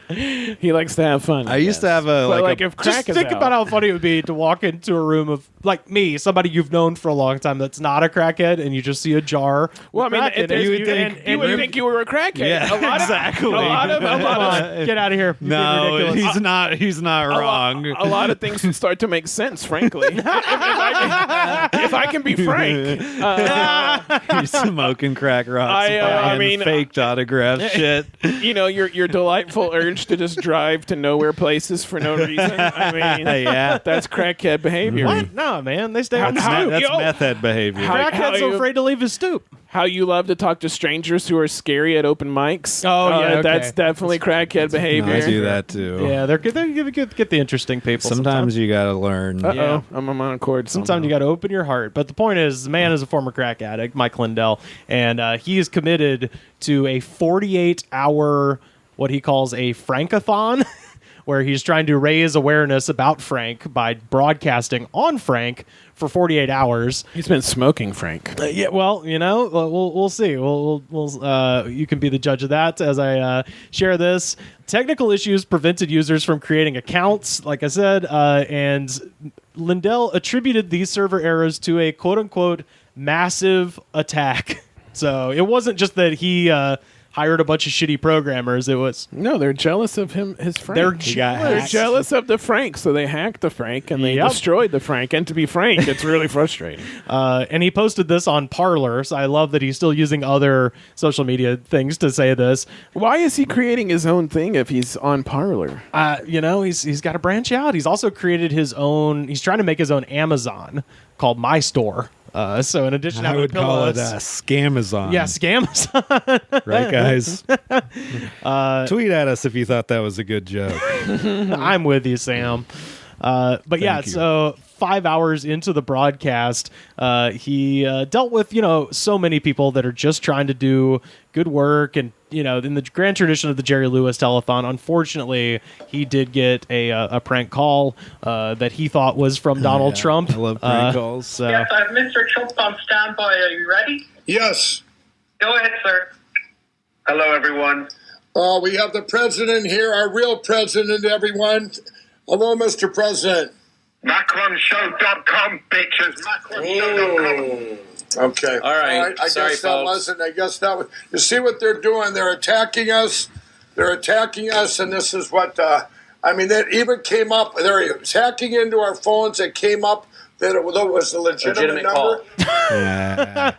he likes to have fun. I used to have if crack just think about how funny it would be to walk into a room of, like me, somebody you've known for a long time that's not a crackhead, and you just see a jar. Well, you would think you were a crackhead. Yeah, exactly. Get out of here. No, he's not. He's not wrong. A lot of things would start to make sense, frankly. if I can be frank. He's smoking crack rocks. Faked autograph shit. Your delightful urge to just drive to nowhere places for no reason. That's crackhead behavior. What? No, man. They stay on the stoop. That's meth head behavior. Crackhead's so afraid to leave his stoop. How you love to talk to strangers who are scary at open mics. That's definitely crackhead behavior. I do that too. Yeah, they get the interesting people. Sometimes you got to learn. Yeah. I'm on a chord. Sometimes you got to open your heart. But the point is, the man is a former crack addict, Mike Lindell, and he is committed to a 48-hour, what he calls a Frankathon, where he's trying to raise awareness about Frank by broadcasting on Frank for 48 hours. He's been smoking Frank. We'll see. You can be the judge of that as I share this. Technical issues prevented users from creating accounts, like I said, and Lindell attributed these server errors to a quote-unquote massive attack. So it wasn't just that he hired a bunch of shitty programmers. It was they're jealous of his Frank. They're jealous of the Frank, so they hacked the Frank and they destroyed the Frank. And to be frank, it's really frustrating. And he posted this on Parler, so I love that he's still using other social media things to say this. Why is he creating his own thing if he's on Parler? He's got to branch out. He's also created his own. He's trying to make his own Amazon called My Store. So in addition to I would call it Scamazon. Yeah, Scamazon. Right, guys? Tweet at us if you thought that was a good joke. I'm with you, Sam. But yeah, so 5 hours into the broadcast, he dealt with, so many people that are just trying to do good work. And, in the grand tradition of the Jerry Lewis telethon, unfortunately, he did get a prank call that he thought was from Donald Trump. I love prank calls. So. Yes, I have Mr. Trump on standby. Are you ready? Yes. Go ahead, sir. Hello, everyone. We have the president here, our real president, everyone. Hello, Mr. President. MacronShow.com, bitches. MacronShow.com. Okay. All right. I guess that was. You see what they're doing? They're attacking us. And this is what. That even came up. They're hacking into our phones. It came up that it was a legitimate number? Call. Yeah.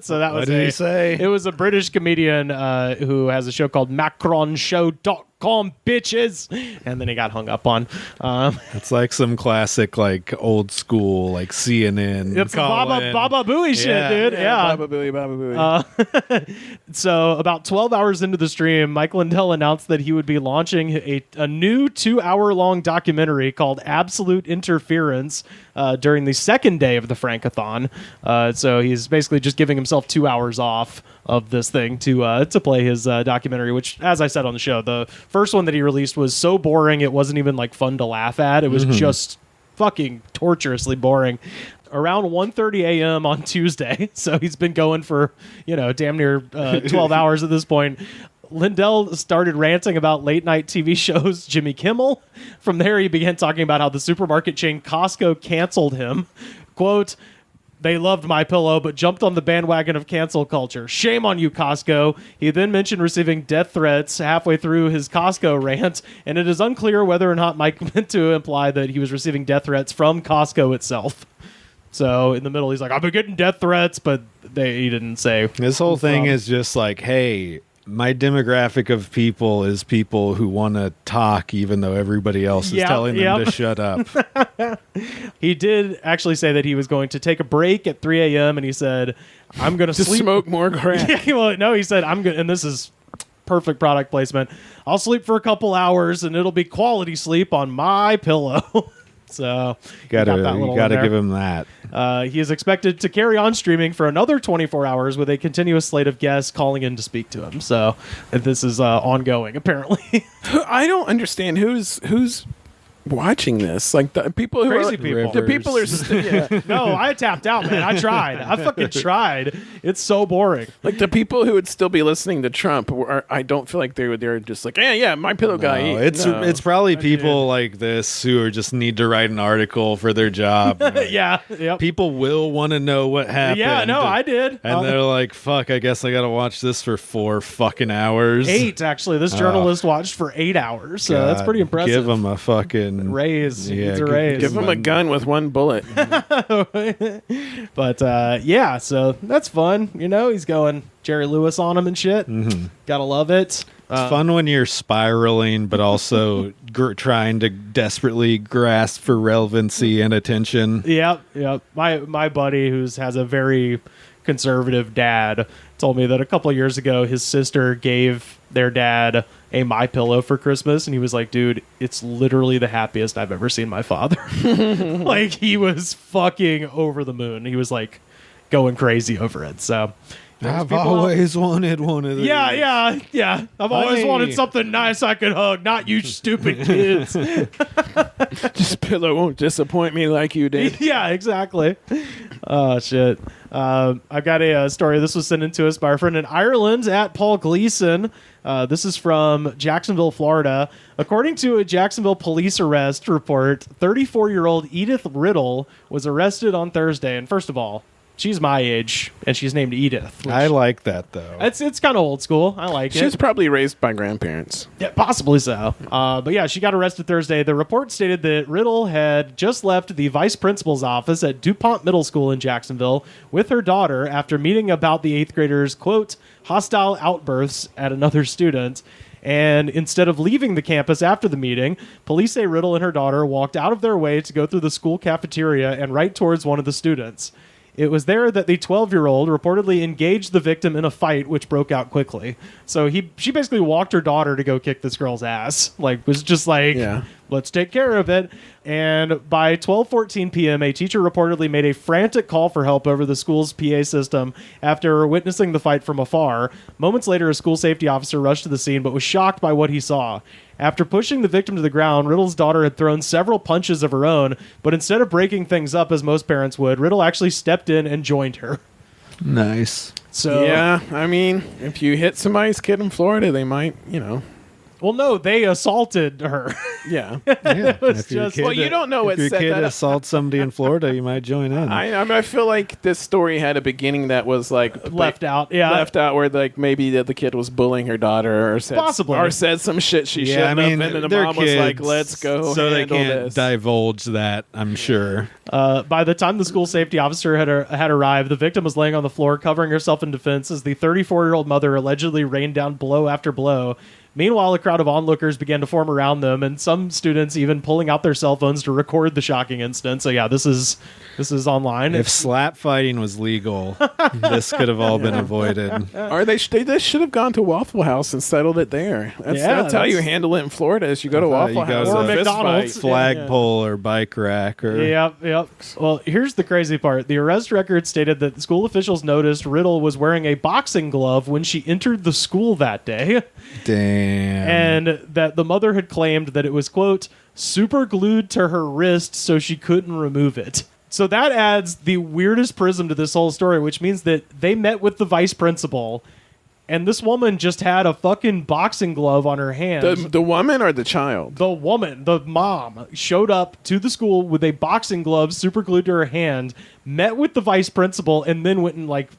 So that was What did he say? It was a British comedian who has a show called MacronShow.com, bitches. And then he got hung up on. It's like some classic, like old school, like CNN. It's Baba Booey shit, dude. Yeah. Baba Booey. So about 12 hours into the stream, Mike Lindell announced that he would be launching a new 2-hour-long documentary called Absolute Interference during the second day of the Frankathon. So he's basically just giving himself 2 hours off of this thing to play his documentary, which, as I said on the show, the first one that he released was so boring it wasn't even like fun to laugh at. It was just fucking torturously boring. Around 1:30 a.m. on Tuesday, so he's been going for, damn near 12 hours at this point. Lindell started ranting about late-night TV shows Jimmy Kimmel. From there, he began talking about how the supermarket chain Costco canceled him. Quote, "They loved My Pillow, but jumped on the bandwagon of cancel culture. Shame on you, Costco." He then mentioned receiving death threats halfway through his Costco rant, and it is unclear whether or not Mike meant to imply that he was receiving death threats from Costco itself. So in the middle, he's like, "I've been getting death threats," but he didn't say. This whole thing is just like, hey, my demographic of people is people who want to talk even though everybody else is telling them to shut up. He did actually say that he was going to take a break at 3 a.m. and he said, "I'm going to smoke more crack." Yeah, well, no, he said, "I'm going," and this is perfect product placement. "I'll sleep for a couple hours and it'll be quality sleep on My Pillow." So you gotta give him that. He is expected to carry on streaming for another 24 hours with a continuous slate of guests calling in to speak to him. So this is ongoing, apparently. I don't understand who's watching this. Like the people who Crazy are people. The people are No, I tapped out, man. I tried. I fucking tried. It's so boring. like the people who would still be listening to Trump. I don't feel like they're just like, yeah, My Pillow guy. It's probably people like this who are just need to write an article for their job. Yeah. Yep. People will want to know what happened. Yeah, no, I did. And they're like, fuck, I guess I gotta watch this for 4 fucking hours. 8, actually. This journalist watched for 8 hours. So that's pretty impressive. Give him a fucking raise. He needs a give- raise. Give him a gun with one bullet. But yeah, so that's fun. He's going Jerry Lewis on him and shit. Gotta love it. It's fun when you're spiraling, but also trying to desperately grasp for relevancy and attention. Yep. My buddy, who has a very conservative dad, told me that a couple of years ago his sister gave their dad a My Pillow for Christmas, and he was like, "Dude, it's literally the happiest I've ever seen my father." Like, he was fucking over the moon. He was like going crazy over it. So I've always wanted one of these. Yeah. I've always wanted something nice I could hug, not you stupid kids. This pillow won't disappoint me like you did. Yeah, exactly. Oh, shit. I've got a story. This was sent in to us by our friend in Ireland at Paul Gleason. This is from Jacksonville, Florida. According to a Jacksonville police arrest report, 34-year-old Edith Riddle was arrested on Thursday. And first of all, she's my age, and she's named Edith. I like that, though. It's kind of old school. I like it. She was probably raised by grandparents. Yeah, possibly so. But yeah, she got arrested Thursday. The report stated that Riddle had just left the vice principal's office at DuPont Middle School in Jacksonville with her daughter after meeting about the 8th grader's, quote, hostile outbursts at another student. And instead of leaving the campus after the meeting, police say Riddle and her daughter walked out of their way to go through the school cafeteria and right towards one of the students. It was there that the 12-year-old reportedly engaged the victim in a fight, which broke out quickly. So she basically walked her daughter to go kick this girl's ass. Like, was just like, let's take care of it. And by 12:14 p.m., a teacher reportedly made a frantic call for help over the school's PA system after witnessing the fight from afar. Moments later, a school safety officer rushed to the scene but was shocked by what he saw. After pushing the victim to the ground, Riddle's daughter had thrown several punches of her own, but instead of breaking things up as most parents would, Riddle actually stepped in and joined her. Nice. So yeah, I mean, if you hit somebody's kid in Florida, they might, Well, no, they assaulted her. Yeah. It was just you don't know what if your set kid that up. assaults somebody in Florida, you might join in. I feel like this story had a beginning that was like left out. Yeah, left out where like maybe the kid was bullying her daughter or said some shit she shouldn't have, and then the mom was like, "Let's go." So they can't this. divulge that. I'm sure. By the time the school safety officer had arrived, the victim was laying on the floor, covering herself in defense, as the 34-year-old mother allegedly rained down blow after blow. Meanwhile, a crowd of onlookers began to form around them, and some students even pulling out their cell phones to record the shocking incident. So yeah, this is online. If slap fighting was legal, this could have all been avoided. Or they should have gone to Waffle House and settled it there. That's how you handle it in Florida. Is you go to Waffle House or McDonald's, flagpole or bike rack. Or Yep. Well, here's the crazy part. The arrest record stated that the school officials noticed Riddle was wearing a boxing glove when she entered the school that day. Damn. And that the mother had claimed that it was, quote, super glued to her wrist so she couldn't remove it. So that adds the weirdest prism to this whole story, which means that they met with the vice principal, and this woman just had a fucking boxing glove on her hand. The woman or the child? The woman, the mom, showed up to the school with a boxing glove super glued to her hand, met with the vice principal, and then went and, like,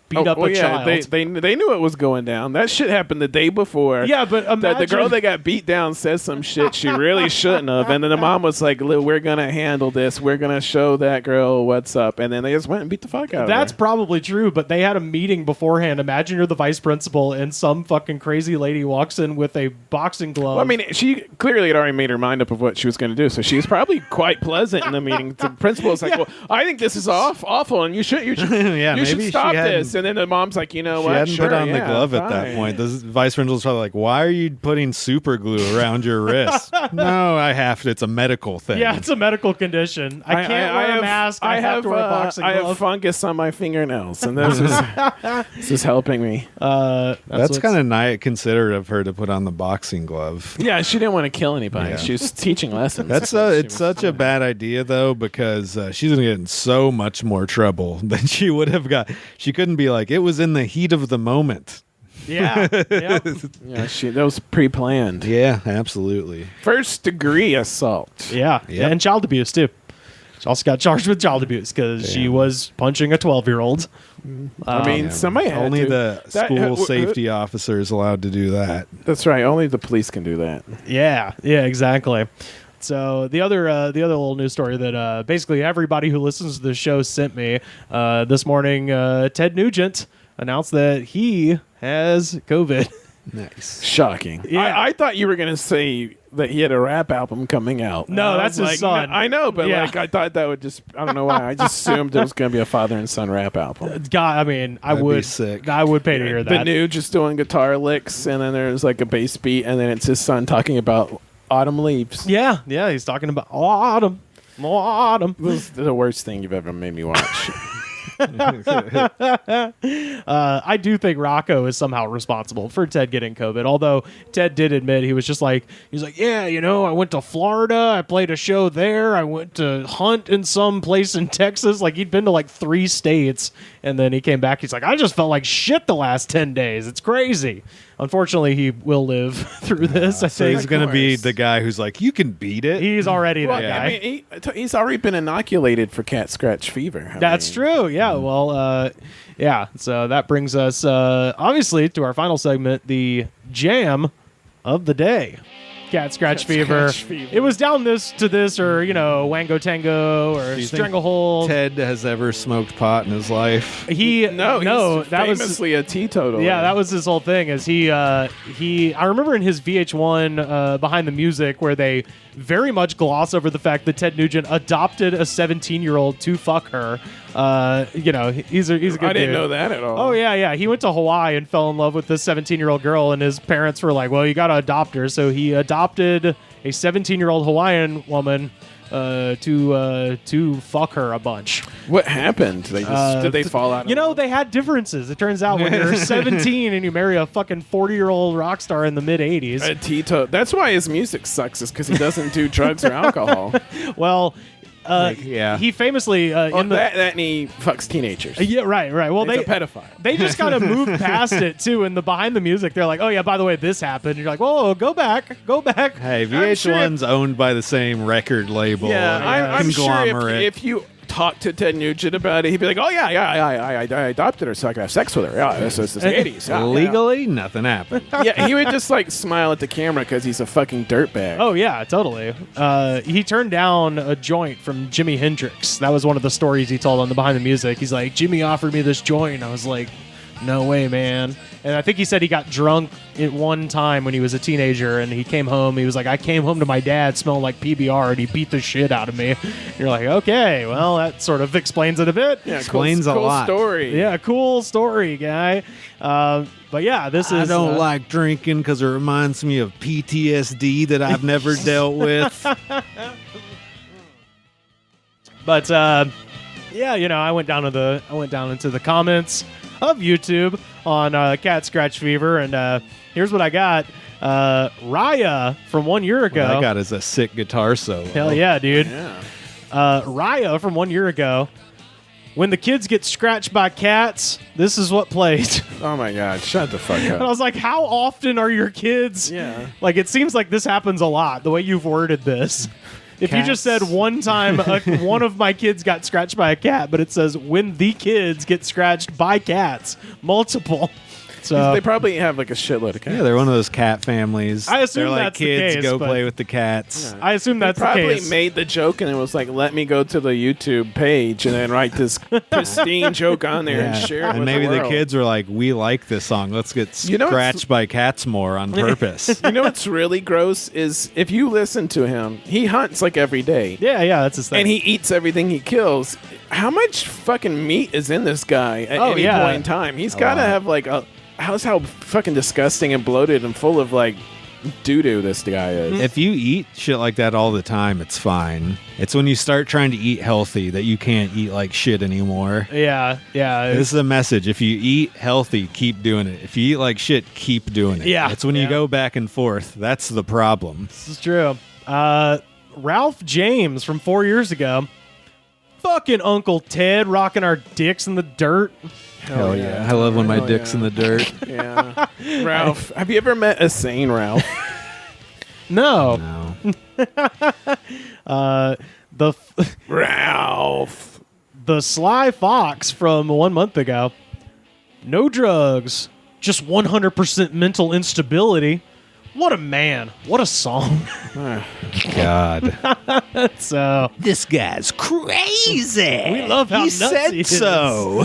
beat up a child. They knew it was going down. That shit happened the day before. Yeah, but imagine... the girl that got beat down said some shit she really shouldn't have, and then the mom was like, "We're gonna handle this. We're gonna show that girl what's up," and then they just went and beat the fuck out of her. That's probably true, but they had a meeting beforehand. Imagine you're the vice principal and some fucking crazy lady walks in with a boxing glove. Well, I mean, she clearly had already made her mind up of what she was going to do, so she was probably quite pleasant in the meeting. The principal was like, "Well, I think this is awful, and you should stop this." And then the mom's like, "You know what? She hadn't put on the glove at that point." The vice principal's probably like, "Why are you putting super glue around your wrist?" No, I have to. It's a medical thing. Yeah, it's a medical condition. I can't wear a mask. I have to wear a boxing glove. I have fungus on my fingernails, and this is helping me. That's kind of nice, considerate of her to put on the boxing glove. Yeah, she didn't want to kill anybody. Yeah. She was teaching lessons. It's such a bad idea, though, because she's going to get in so much more trouble than she would have got. She couldn't be like, it was in the heat of the moment. Yeah. Yeah, that was pre-planned. Yeah, absolutely. First degree assault. Yeah. And child abuse, too. She also got charged with child abuse because she was punching a 12-year-old. I mean, somebody had only to. the school safety officer is allowed to do that. That's right. Only the police can do that. Yeah, exactly. So the other little news story that basically everybody who listens to the show sent me this morning, Ted Nugent announced that he has COVID. Nice. Shocking. Yeah. I thought you were going to say that he had a rap album coming out. No, that's his son. I know, but I thought that would just, I don't know why. I just assumed it was going to be a father and son rap album. God, I mean, I would be sick. I would pay to hear that. The new just doing guitar licks, and then there's like a bass beat, and then it's his son talking about autumn leaves. Yeah, he's talking about autumn. This is the worst thing you've ever made me watch. I do think Rocco is somehow responsible for Ted getting COVID, although Ted did admit he's like, yeah, I went to Florida, I played a show there, I went to hunt in some place in Texas. Like, he'd been to like 3 states, and then he came back, he's like, I just felt like shit the last 10 days. It's crazy. Unfortunately, he will live through this. I think he's going to be the guy who's like, you can beat it. He's already that guy. I mean, he's already been inoculated for cat scratch fever. That's true. Yeah. Well, so that brings us, obviously, to our final segment, the jam of the day. Cat scratch fever. It was down this or Wango Tango or Stranglehold. Ted has ever smoked pot in his life? He's that famously a teetotaler. Yeah, that was his whole thing. Is he? I remember in his VH1 Behind the Music where they very much gloss over the fact that Ted Nugent adopted a 17-year-old to fuck her. He's a good dude. I didn't know that at all. Oh yeah. He went to Hawaii and fell in love with this 17-year-old girl, and his parents were like, "Well, you got to adopt her." So he adopted a 17-year-old Hawaiian woman to fuck her a bunch. What happened? Did they fall out? They had differences. It turns out when you're 17 and you marry a fucking 40-year-old rock star in the mid 80s, That's why his music sucks. Is because he doesn't do drugs or alcohol. Well, He famously that and he fucks teenagers. Yeah, right. Well, he's a pedophile. They just kind of moved past it too. And behind the music, they're like, "Oh yeah, by the way, this happened." And you're like, "Whoa, go back." Hey, VH1's owned by the same record label. Yeah, I'm sure conglomerate. if you talk to Ted Nugent about it, he'd be like, "Oh yeah, I adopted her so I could have sex with her. Yeah, this is the 80s. Yeah, Legally, nothing happened. Yeah, he would just like smile at the camera because he's a fucking dirtbag. Oh yeah, totally. He turned down a joint from Jimi Hendrix. That was one of the stories he told on the Behind the Music. He's like, Jimmy offered me this joint. I was like, no way, man. And I think he said he got drunk at one time when he was a teenager, and he came home. He was like, I came home to my dad smelling like PBR, and he beat the shit out of me. And you're like, okay, well, that sort of explains it a bit. Yeah, explains a lot. Story. Yeah, cool story, guy. But yeah, this is. I don't like drinking because it reminds me of PTSD that I've never dealt with. But yeah, I went down into the comments of YouTube on Cat Scratch Fever, and here's what I got. Raya from 1 year ago. What I got is a sick guitar solo. Hell yeah, dude. Yeah. Raya from 1 year ago. When the kids get scratched by cats, this is what played. Oh my God, shut the fuck up. And I was like, how often are your kids? Yeah. Like, it seems like this happens a lot, the way you've worded this. If you just said one time one of my kids got scratched by a cat, but it says when the kids get scratched by cats, multiple. So they probably have like a shitload of cats. Yeah, they're one of those cat families. I assume they're like, that's the kids, case, go but- play with the cats. I assume that's the Probably case. made the joke and it was like, let me go to the YouTube page and then write this pristine joke on there and share it and with maybe the the world. kids were like, we like this song. Let's get scratched by cats more on purpose. You know what's really gross is if you listen to him, he hunts like every day. Yeah, that's his thing. And he eats everything he kills. How much fucking meat is in this guy at any point in time? He's got to have like a... How's how fucking disgusting and bloated and full of like doo-doo this guy is. If you eat shit like that all the time, it's fine. It's when you start trying to eat healthy that you can't eat like shit anymore. Yeah. This is a message. If you eat healthy, keep doing it. If you eat like shit, keep doing it. Yeah. It's when you go back and forth. That's the problem. This is true. Ralph James from 4 years ago. Fucking Uncle Ted rocking our dicks in the dirt. Hell yeah. I love when my dick's in the dirt. Yeah. Ralph. Have you ever met a sane Ralph? No. Ralph. The Sly Fox from 1 month ago. No drugs, just 100% mental instability. What a man. What a song. God. So This guy's crazy. we love how he nuts said he is. so.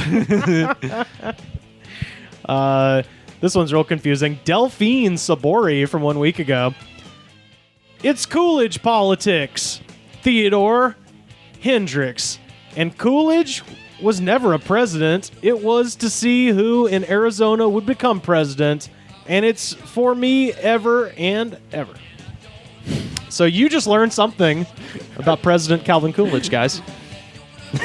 This one's real confusing. Delphine Sabori from 1 week ago. It's Coolidge politics. Theodore Hendricks. And Coolidge was never a president. It was to see who in Arizona would become president. And it's for me ever and ever. So you just learned something about President Calvin Coolidge, guys.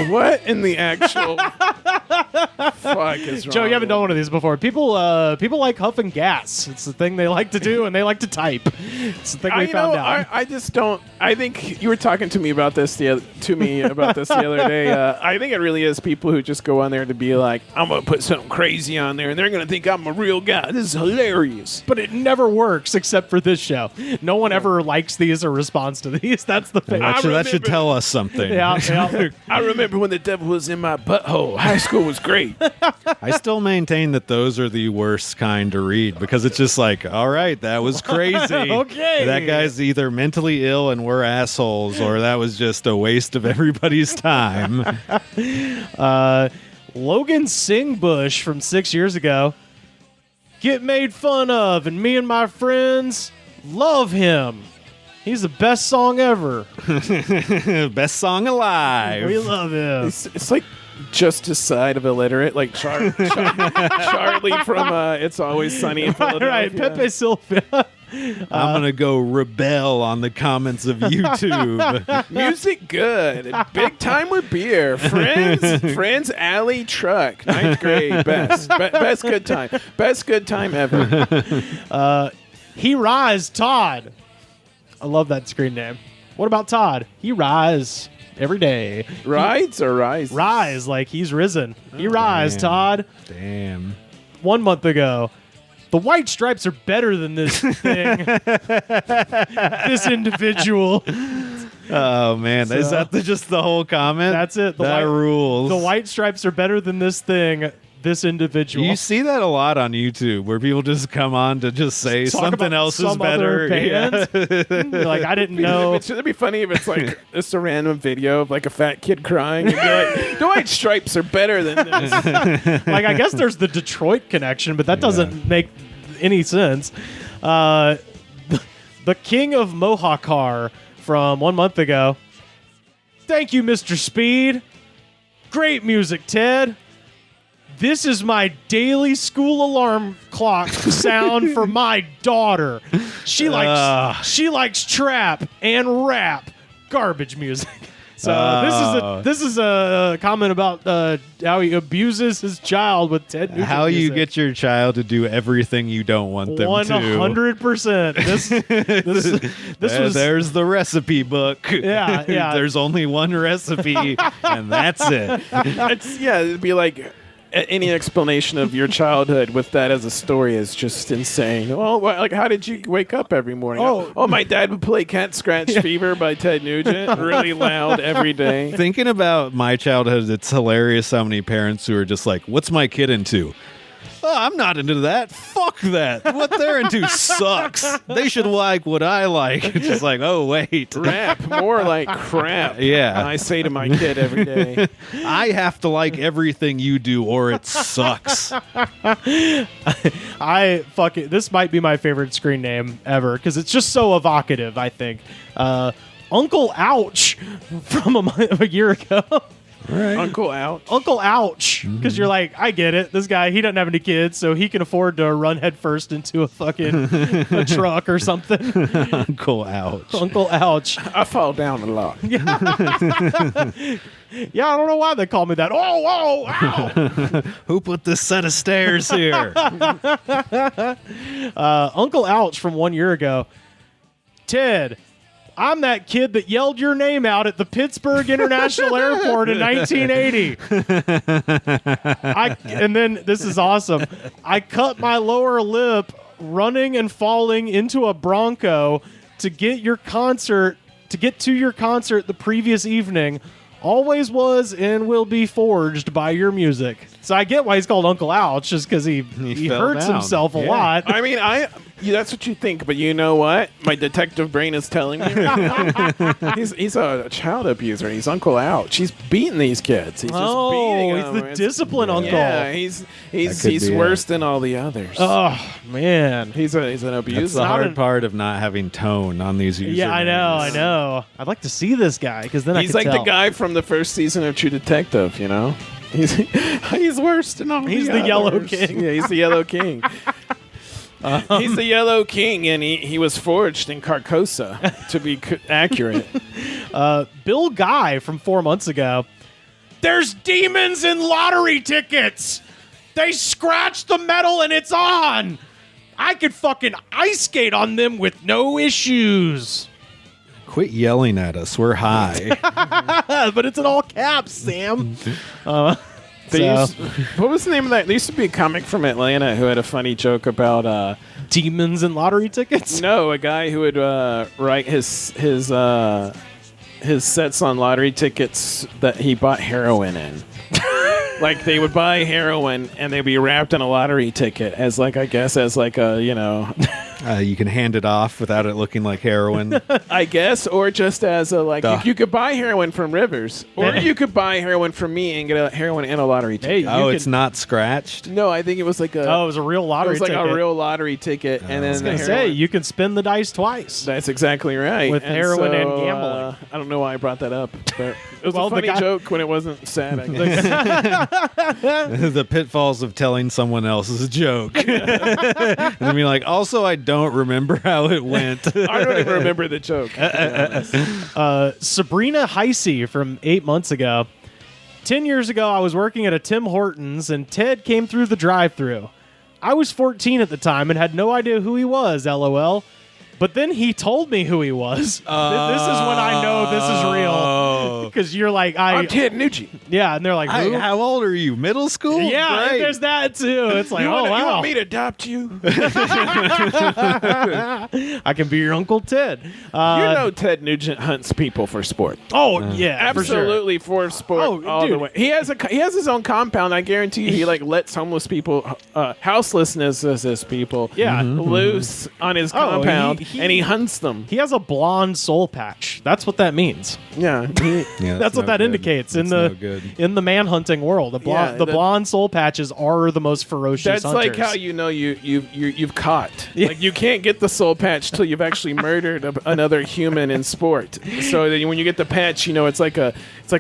What in the actual fuck is wrong? Joe, you haven't done one of these before. People like huffing gas. It's the thing they like to do, and they like to type. It's the thing we found out. I just don't. I think you were talking to me about this the other day. I think it really is people who just go on there to be like, I'm gonna put something crazy on there, and they're gonna think I'm a real guy. This is hilarious. But it never works except for this show. No one ever likes these or responds to these. That's the thing. That should tell us something. Yeah. I remember when the devil was in my butthole. High school was great. I still maintain that those are the worst kind to read because it's just like, all right, that was crazy. Okay. That guy's either mentally ill and we're assholes, or that was just a waste of everybody's time. Logan Singbush from 6 years ago. Get made fun of, and me and my friends love him. He's the best song ever. Best song alive. We love him. It's like just a side of illiterate, like Charlie from It's Always Sunny in Philadelphia. Right, Pepe Silvia. I'm going to go rebel on the comments of YouTube. Music good. Big time with beer. Friends alley truck. 9th grade. Best good time. Best good time ever. He Rise Todd. I love that screen name. What about Todd? He Rise. every day. Rides or rise? Rise, like he's risen. He rise, Todd. Damn. 1 month ago. The white stripes are better than this thing. This individual. Oh, man. Is that just the whole comment? That's it. That rules. The white stripes are better than this thing. This individual. You see that a lot on YouTube where people just come on to just say something else is better. Like, I didn't know. It'd be funny if it's like just a random video of like a fat kid crying and be like, the white stripes are better than this. Like, I guess there's the Detroit connection, but that doesn't make any sense. The king of Mohawkar from 1 month ago. Thank you, Mr. Speed. Great music, Ted. This is my daily school alarm clock sound for my daughter. She likes trap and rap garbage music. So this is a comment about how he abuses his child with Ted Nugent How you music. get your child to do everything you don't want them to. 100%. This was there's the recipe book. Yeah. There's only one recipe, and that's it. It'd be like any explanation of your childhood with that as a story is just insane. Well, like, how did you wake up every morning? Oh, my dad would play Cat Scratch Fever by Ted Nugent really loud every day. Thinking about my childhood, it's hilarious how many parents who are just like, what's my kid into? Oh, I'm not into that. Fuck that. What they're into sucks. They should like what I like. It's just like, oh, wait. Rap, more like crap. Yeah. I say to my kid every day. I have to like everything you do or it sucks. This might be my favorite screen name ever because it's just so evocative, I think. Uncle Ouch from a year ago. Right. Uncle Ouch. Uncle Ouch. Because you're like, I get it. This guy, he doesn't have any kids, so he can afford to run headfirst into a fucking a truck or something. Uncle Ouch. Uncle Ouch. I fall down a lot. Yeah, I don't know why they call me that. Oh, ow. Who put this set of stairs here? Uncle Ouch from 1 year ago. Ted, I'm that kid that yelled your name out at the Pittsburgh International Airport in 1980. And then, this is awesome. I cut my lower lip running and falling into a Bronco to get to your concert the previous evening. Always was and will be forged by your music. So I get why he's called Uncle Ouch, just because he hurts himself a lot. I mean, that's what you think, but you know what? My detective brain is telling me he's a child abuser. He's Uncle Ouch. He's beating these kids. He's just beating them. He's the discipline uncle. Yeah, he's worse than all the others. Oh man, he's an abuser. That's the hard part of not having tone on these usernames. Yeah, I know. I'd like to see this guy because then he's I could like the guy from the first season of True Detective. You know, he's worse than all. He's the others. Yellow King. Yeah, he's the Yellow King. He's the Yellow King, and he was forged in Carcosa, to be accurate. Bill Guy from 4 months ago. There's demons in lottery tickets. They scratch the metal and it's on. I could fucking ice skate on them with no issues. Quit yelling at us. We're high. But it's in all caps, Sam. What was the name of that? There used to be a comic from Atlanta who had a funny joke about demons and lottery tickets. No, a guy who would write his sets on lottery tickets that he bought heroin in. Like they would buy heroin and they'd be wrapped in a lottery ticket as like a you can hand it off without it looking like heroin. I guess, or just as a you could buy heroin from Rivers, or you could buy heroin from me and get a heroin and a lottery ticket. Hey, it's not scratched? No, I think it was like it was a real lottery ticket. It was like a real lottery ticket. And then I was going to say, you can spin the dice twice. That's exactly right. With heroin and gambling. I don't know why I brought that up, but it was a funny joke when it wasn't sad, I guess. The pitfalls of telling someone else's joke. And be like, also, I don't remember how it went. I don't even remember the joke. Sabrina Heisey from 8 months ago. 10 years ago, I was working at a Tim Hortons, and Ted came through the drive-thru. I was 14 at the time and had no idea who he was, LOL. But then he told me who he was. This is when I know this is real. Because you're like, I'm Ted Nugent. Yeah, and they're like, who? How old are you? Middle school? Yeah, Great. there's that too. It's like, You wow. want me to adopt you? I can be your Uncle Ted. Ted Nugent hunts people for sport. Oh, yeah, Absolutely for sport all the way. He has his own compound. I guarantee you, he lets homeless people, houselessness people, loose on his compound, and he hunts them. He has a blonde soul patch. That's what that means. Yeah, that's what that indicates in the manhunting world. The blonde soul patches are the most ferocious. That's hunters. like how you've caught. Yeah. Like you can't get the soul patch till you've actually murdered another human in sport. So that when you get the patch, it's like a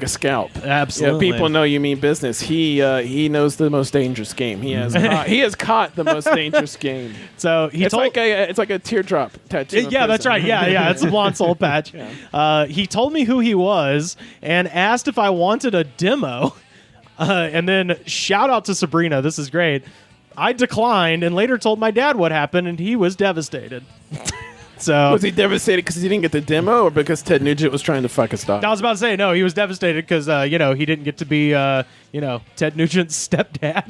scalp. Absolutely, people know you mean business. He knows the most dangerous game. He has caught the most dangerous game. So it's like a teardrop tattoo. Yeah, that's right. Yeah, it's a blonde soul patch. Yeah. He told me who he was and asked if I wanted a demo. And then shout out to Sabrina. This is great. I declined and later told my dad what happened, and he was devastated. So was he devastated because he didn't get the demo, or because Ted Nugent was trying to fuck his dog? I was about to say no. He was devastated because he didn't get to be Ted Nugent's stepdad.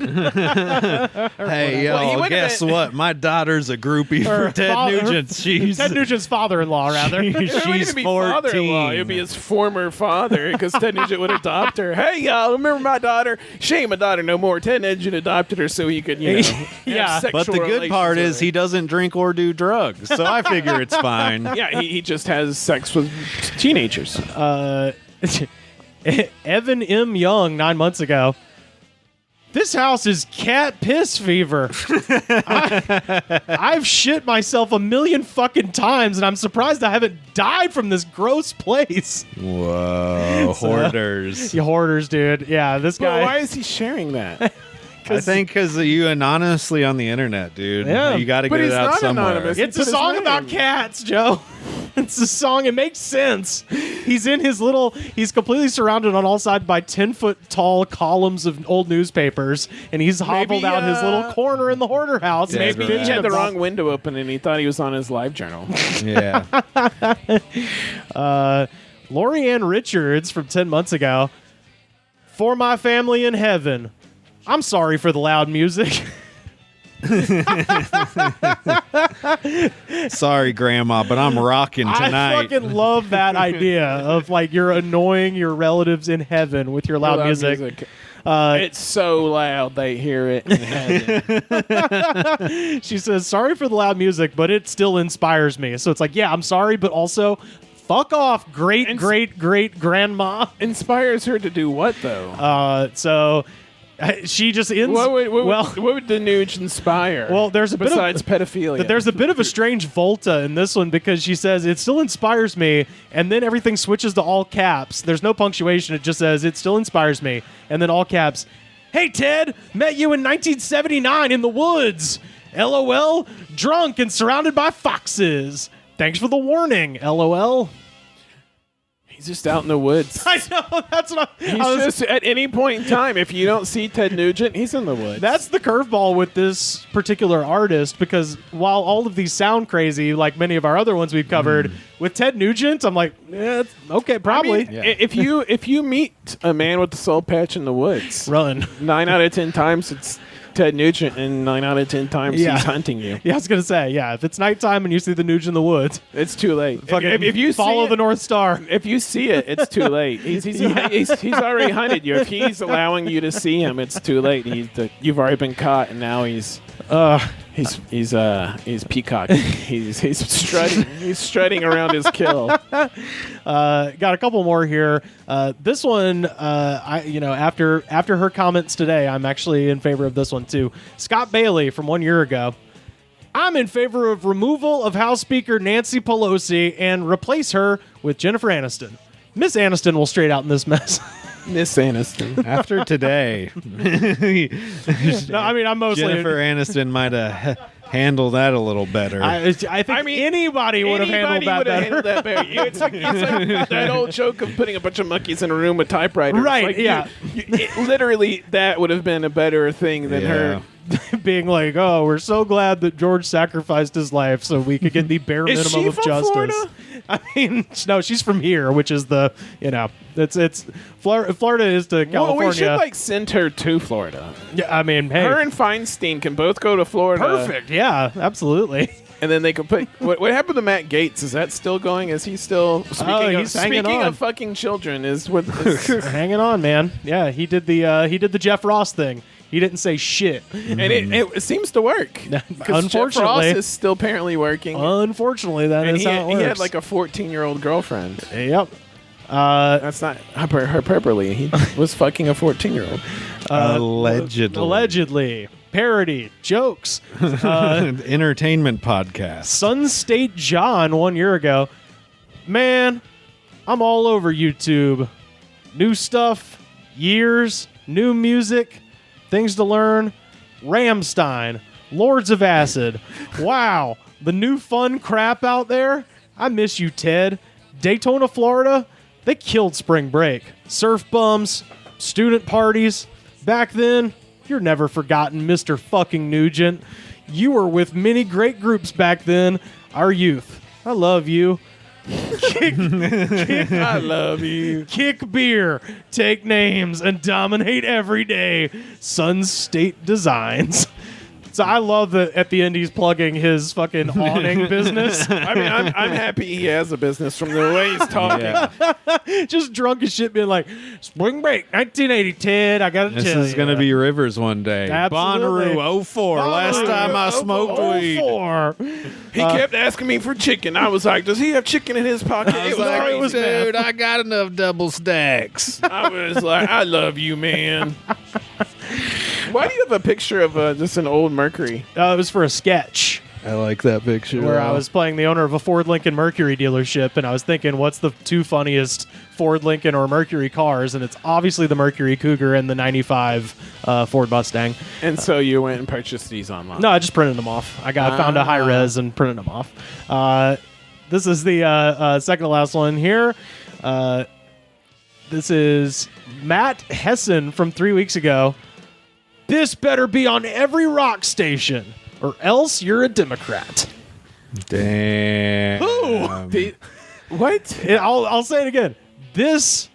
Hey, guess what? My daughter's a groupie for Ted Nugent. She's Ted Nugent's father-in-law, rather. She's 14. It'd be his former father, because Ted Nugent would adopt her. Hey, y'all, remember my daughter? She ain't my daughter no more. Ted Nugent adopted her so he could, yeah. But the good part is he doesn't drink or do drugs, so I figure it's fine. Yeah, he just has sex with teenagers. Evan M. Young, 9 months ago. This house is cat piss fever. I've shit myself a million fucking times, and I'm surprised I haven't died from this gross place. Whoa, hoarders. You hoarders, dude. Yeah, this guy. But why is he sharing that? I think because you anonymously on the internet, dude. Yeah. You got to get it out somewhere. Anonymous. It's a song about cats, Joe. It's a song. It makes sense. He's in his little. He's completely surrounded on all sides by 10-foot tall columns of old newspapers, and he's hobbled out his little corner in the hoarder house. Maybe he had the wrong window open, and he thought he was on his live journal. Yeah. Lori Ann Richards from 10 months ago. For my family in heaven. I'm sorry for the loud music. Sorry, Grandma, but I'm rocking tonight. I fucking love that idea of like you're annoying your relatives in heaven with your loud music. It's so loud they hear it in heaven. She says, sorry for the loud music, but it still inspires me. So it's like, yeah, I'm sorry, but also fuck off, great grandma. Inspires her to do what, though? She just ends. What would the Nuge inspire? Well, there's a besides pedophilia. There's a bit of a strange volta in this one because she says it still inspires me, and then everything switches to all caps. There's no punctuation. It just says it still inspires me, and then all caps. Hey Ted, met you in 1979 in the woods. LOL, drunk and surrounded by foxes. Thanks for the warning. LOL. He's just out in the woods. I know. That's what He's just at any point in time. If you don't see Ted Nugent, he's in the woods. That's the curveball with this particular artist, because while all of these sound crazy, like many of our other ones we've covered, with Ted Nugent, I'm like, okay, probably. I mean, if you meet a man with the soul patch in the woods, run. 9 out of 10 times it's Ted Nugent, and 9 out of 10 times he's hunting you. Yeah, I was gonna say, if it's nighttime and you see the Nugent in the woods, it's too late. If you follow the North Star, if you see it, it's too late. He's already hunted you. If he's allowing you to see him, it's too late. You've already been caught, and now he's peacock. He's strutting. He's strutting around his kill. Got a couple more here. This one, after her comments today, I'm actually in favor of this one too. Scott Bailey from 1 year ago. I'm in favor of removal of House Speaker Nancy Pelosi and replace her with Jennifer Aniston. Miss Aniston will straight out in this mess. Miss Aniston. After today. No, I mean, I'm mostly... Jennifer Aniston might have handled that a little better. I think anybody would have handled that better. It's like that old joke of putting a bunch of monkeys in a room with typewriters. Right, like literally, that would have been a better thing than her... being like, oh, we're so glad that George sacrificed his life so we could get the bare minimum of justice. Florida? I mean, no, she's from here, which is it's Florida is to California. Well, we should send her to Florida. Yeah, I mean, hey, her and Feinstein can both go to Florida. Perfect. Yeah, absolutely. And then they could put what happened to Matt Gaetz? Is that still going? Is he still speaking of fucking children? Is hanging on, man? Yeah, he did the Jeff Ross thing. He didn't say shit, and it seems to work. Unfortunately, Jeff Ross is still apparently working. Unfortunately, that is how it works. He had like a 14-year-old girlfriend. Yep. That's not hyperbole. He was fucking a 14-year-old. Allegedly. Parody, jokes. Entertainment podcast. Sun State John 1 year ago. Man, I'm all over YouTube. New stuff, years, new music, things to learn. Rammstein, Lords of Acid. Wow, the new fun crap out there. I miss you, Ted. Daytona, Florida. They killed spring break. Surf bums, student parties. Back then, you're never forgotten, Mr. fucking Nugent. You were with many great groups back then. Our youth. I love you. I love you. Kick beer, take names, and dominate every day. Sun State Designs. So I love that at the end he's plugging his fucking awning business. I mean, I'm happy he has a business from the way he's talking. Yeah. Just drunk as shit, being like, Spring Break, 1980, Ted, I gotta tell you. This is going to be Rivers one day. Absolutely. Bonnaroo, 04, last time I smoked weed. 04. He kept asking me for chicken. I was like, does he have chicken in his pocket? I was like, dude, I got enough double stacks. I was like, I love you, man. Why do you have a picture of just an old Mercury? It was for a sketch. I like that picture. Where I was playing the owner of a Ford Lincoln Mercury dealership, and I was thinking, what's the two funniest Ford Lincoln or Mercury cars? And it's obviously the Mercury Cougar and the 95 Ford Mustang. And so you went and purchased these online? No, I just printed them off. I found a high res and printed them off. This is the second to last one here. This is Matt Hessen from 3 weeks ago. This better be on every rock station, or else you're a Democrat. Damn. Who? What? I'll say it again. This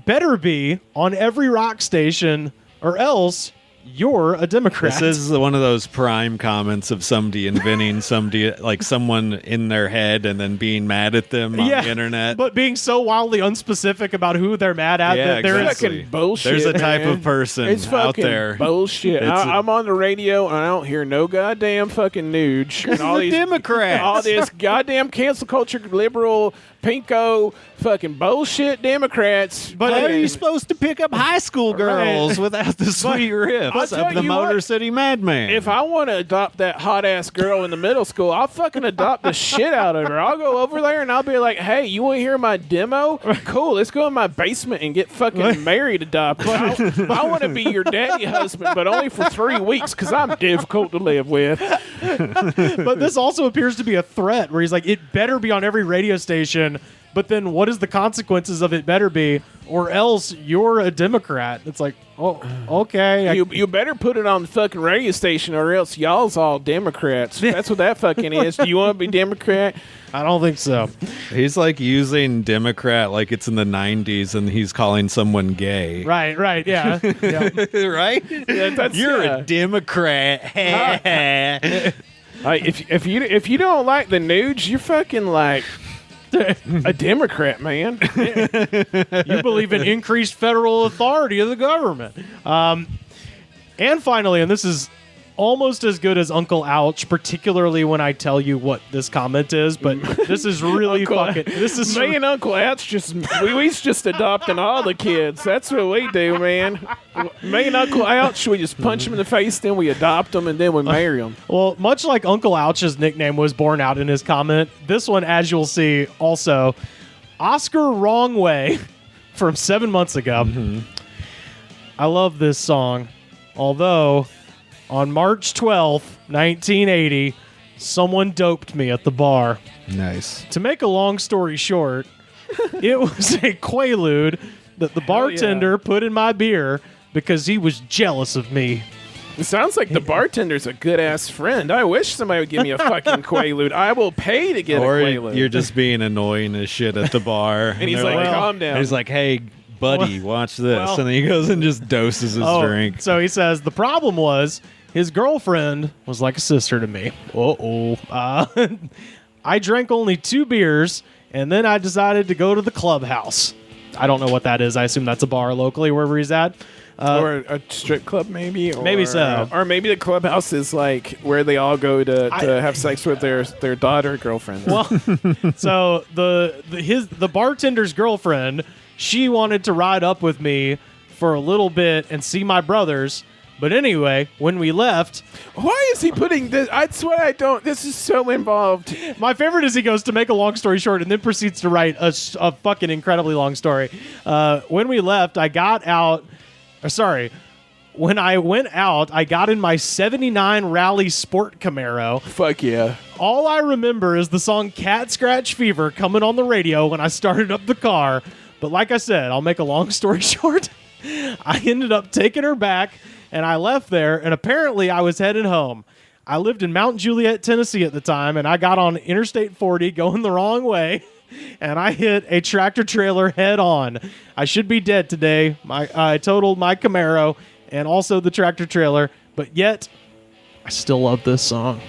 better be on every rock station, or else you're a Democrat. This is one of those prime comments of somebody inventing somebody, like someone in their head and then being mad at them on the internet. But being so wildly unspecific about who they're mad at that they're fucking bullshit. There's a type of person out there. Bullshit. I'm on the radio and I don't hear no goddamn fucking nuge. And all these Democrats. All this goddamn cancel culture, liberal, pinko, fucking bullshit Democrats. But how are you supposed to pick up high school girls without the sweet riffs of the Motor City Madman? If I want to adopt that hot ass girl in the middle school, I'll fucking adopt the shit out of her. I'll go over there and I'll be like, hey, you want to hear my demo? Cool, let's go in my basement and get fucking married adopted. I want to be your daddy husband, but only for 3 weeks because I'm difficult to live with. But this also appears to be a threat where he's like, it better be on every radio station. But then what is the consequences of it better be, or else you're a Democrat? It's like, oh, okay. You better put it on the fucking radio station, or else y'all's all Democrats. That's what that fucking is. Do you want to be Democrat? I don't think so. He's like using Democrat like it's in the 90s and he's calling someone gay. Right, yeah. Right? Yeah, you're a Democrat. If you don't like the nudes, you're fucking like a Democrat, man. You believe in increased federal authority of the government. And finally, and this is almost as good as Uncle Ouch, particularly when I tell you what this comment is, but this is really me and Uncle Ouch we just adopting all the kids. That's what we do, man. Me and Uncle Ouch, we just punch them in the face, then we adopt them, and then we marry them. Well, much like Uncle Ouch's nickname was borne out in his comment, this one, as you'll see, also Oscar Wrong Way from 7 months ago. Mm-hmm. I love this song, although on March 12th, 1980, someone doped me at the bar. Nice. To make a long story short, it was a Quaalude that the bartender put in my beer because he was jealous of me. It sounds like the bartender's a good-ass friend. I wish somebody would give me a fucking Quaalude. I will pay to get a Quaalude. Or you're just being annoying as shit at the bar. And he's like, calm down. And he's like, hey, buddy, watch this. And then he goes and just doses his drink. So he says, the problem was his girlfriend was like a sister to me. I drank only 2 beers, and then I decided to go to the clubhouse. I don't know what that is. I assume that's a bar locally, wherever he's at. Or a strip club, maybe. Maybe so. Or maybe the clubhouse is like where they all go to have sex with their daughter or girlfriend. Well, so the bartender's girlfriend, she wanted to ride up with me for a little bit and see my brothers. But anyway, when we left... Why is he putting this? I swear I don't. This is so involved. My favorite is he goes to make a long story short and then proceeds to write a fucking incredibly long story. When we left, I got out... When I went out, I got in my 79 Rally Sport Camaro. Fuck yeah. All I remember is the song Cat Scratch Fever coming on the radio when I started up the car. But like I said, I'll make a long story short. I ended up taking her back, and I left there, and apparently I was headed home. I lived in Mount Juliet, Tennessee at the time, and I got on Interstate 40 going the wrong way, and I hit a tractor trailer head on. I should be dead today. I totaled my Camaro and also the tractor trailer, but yet I still love this song.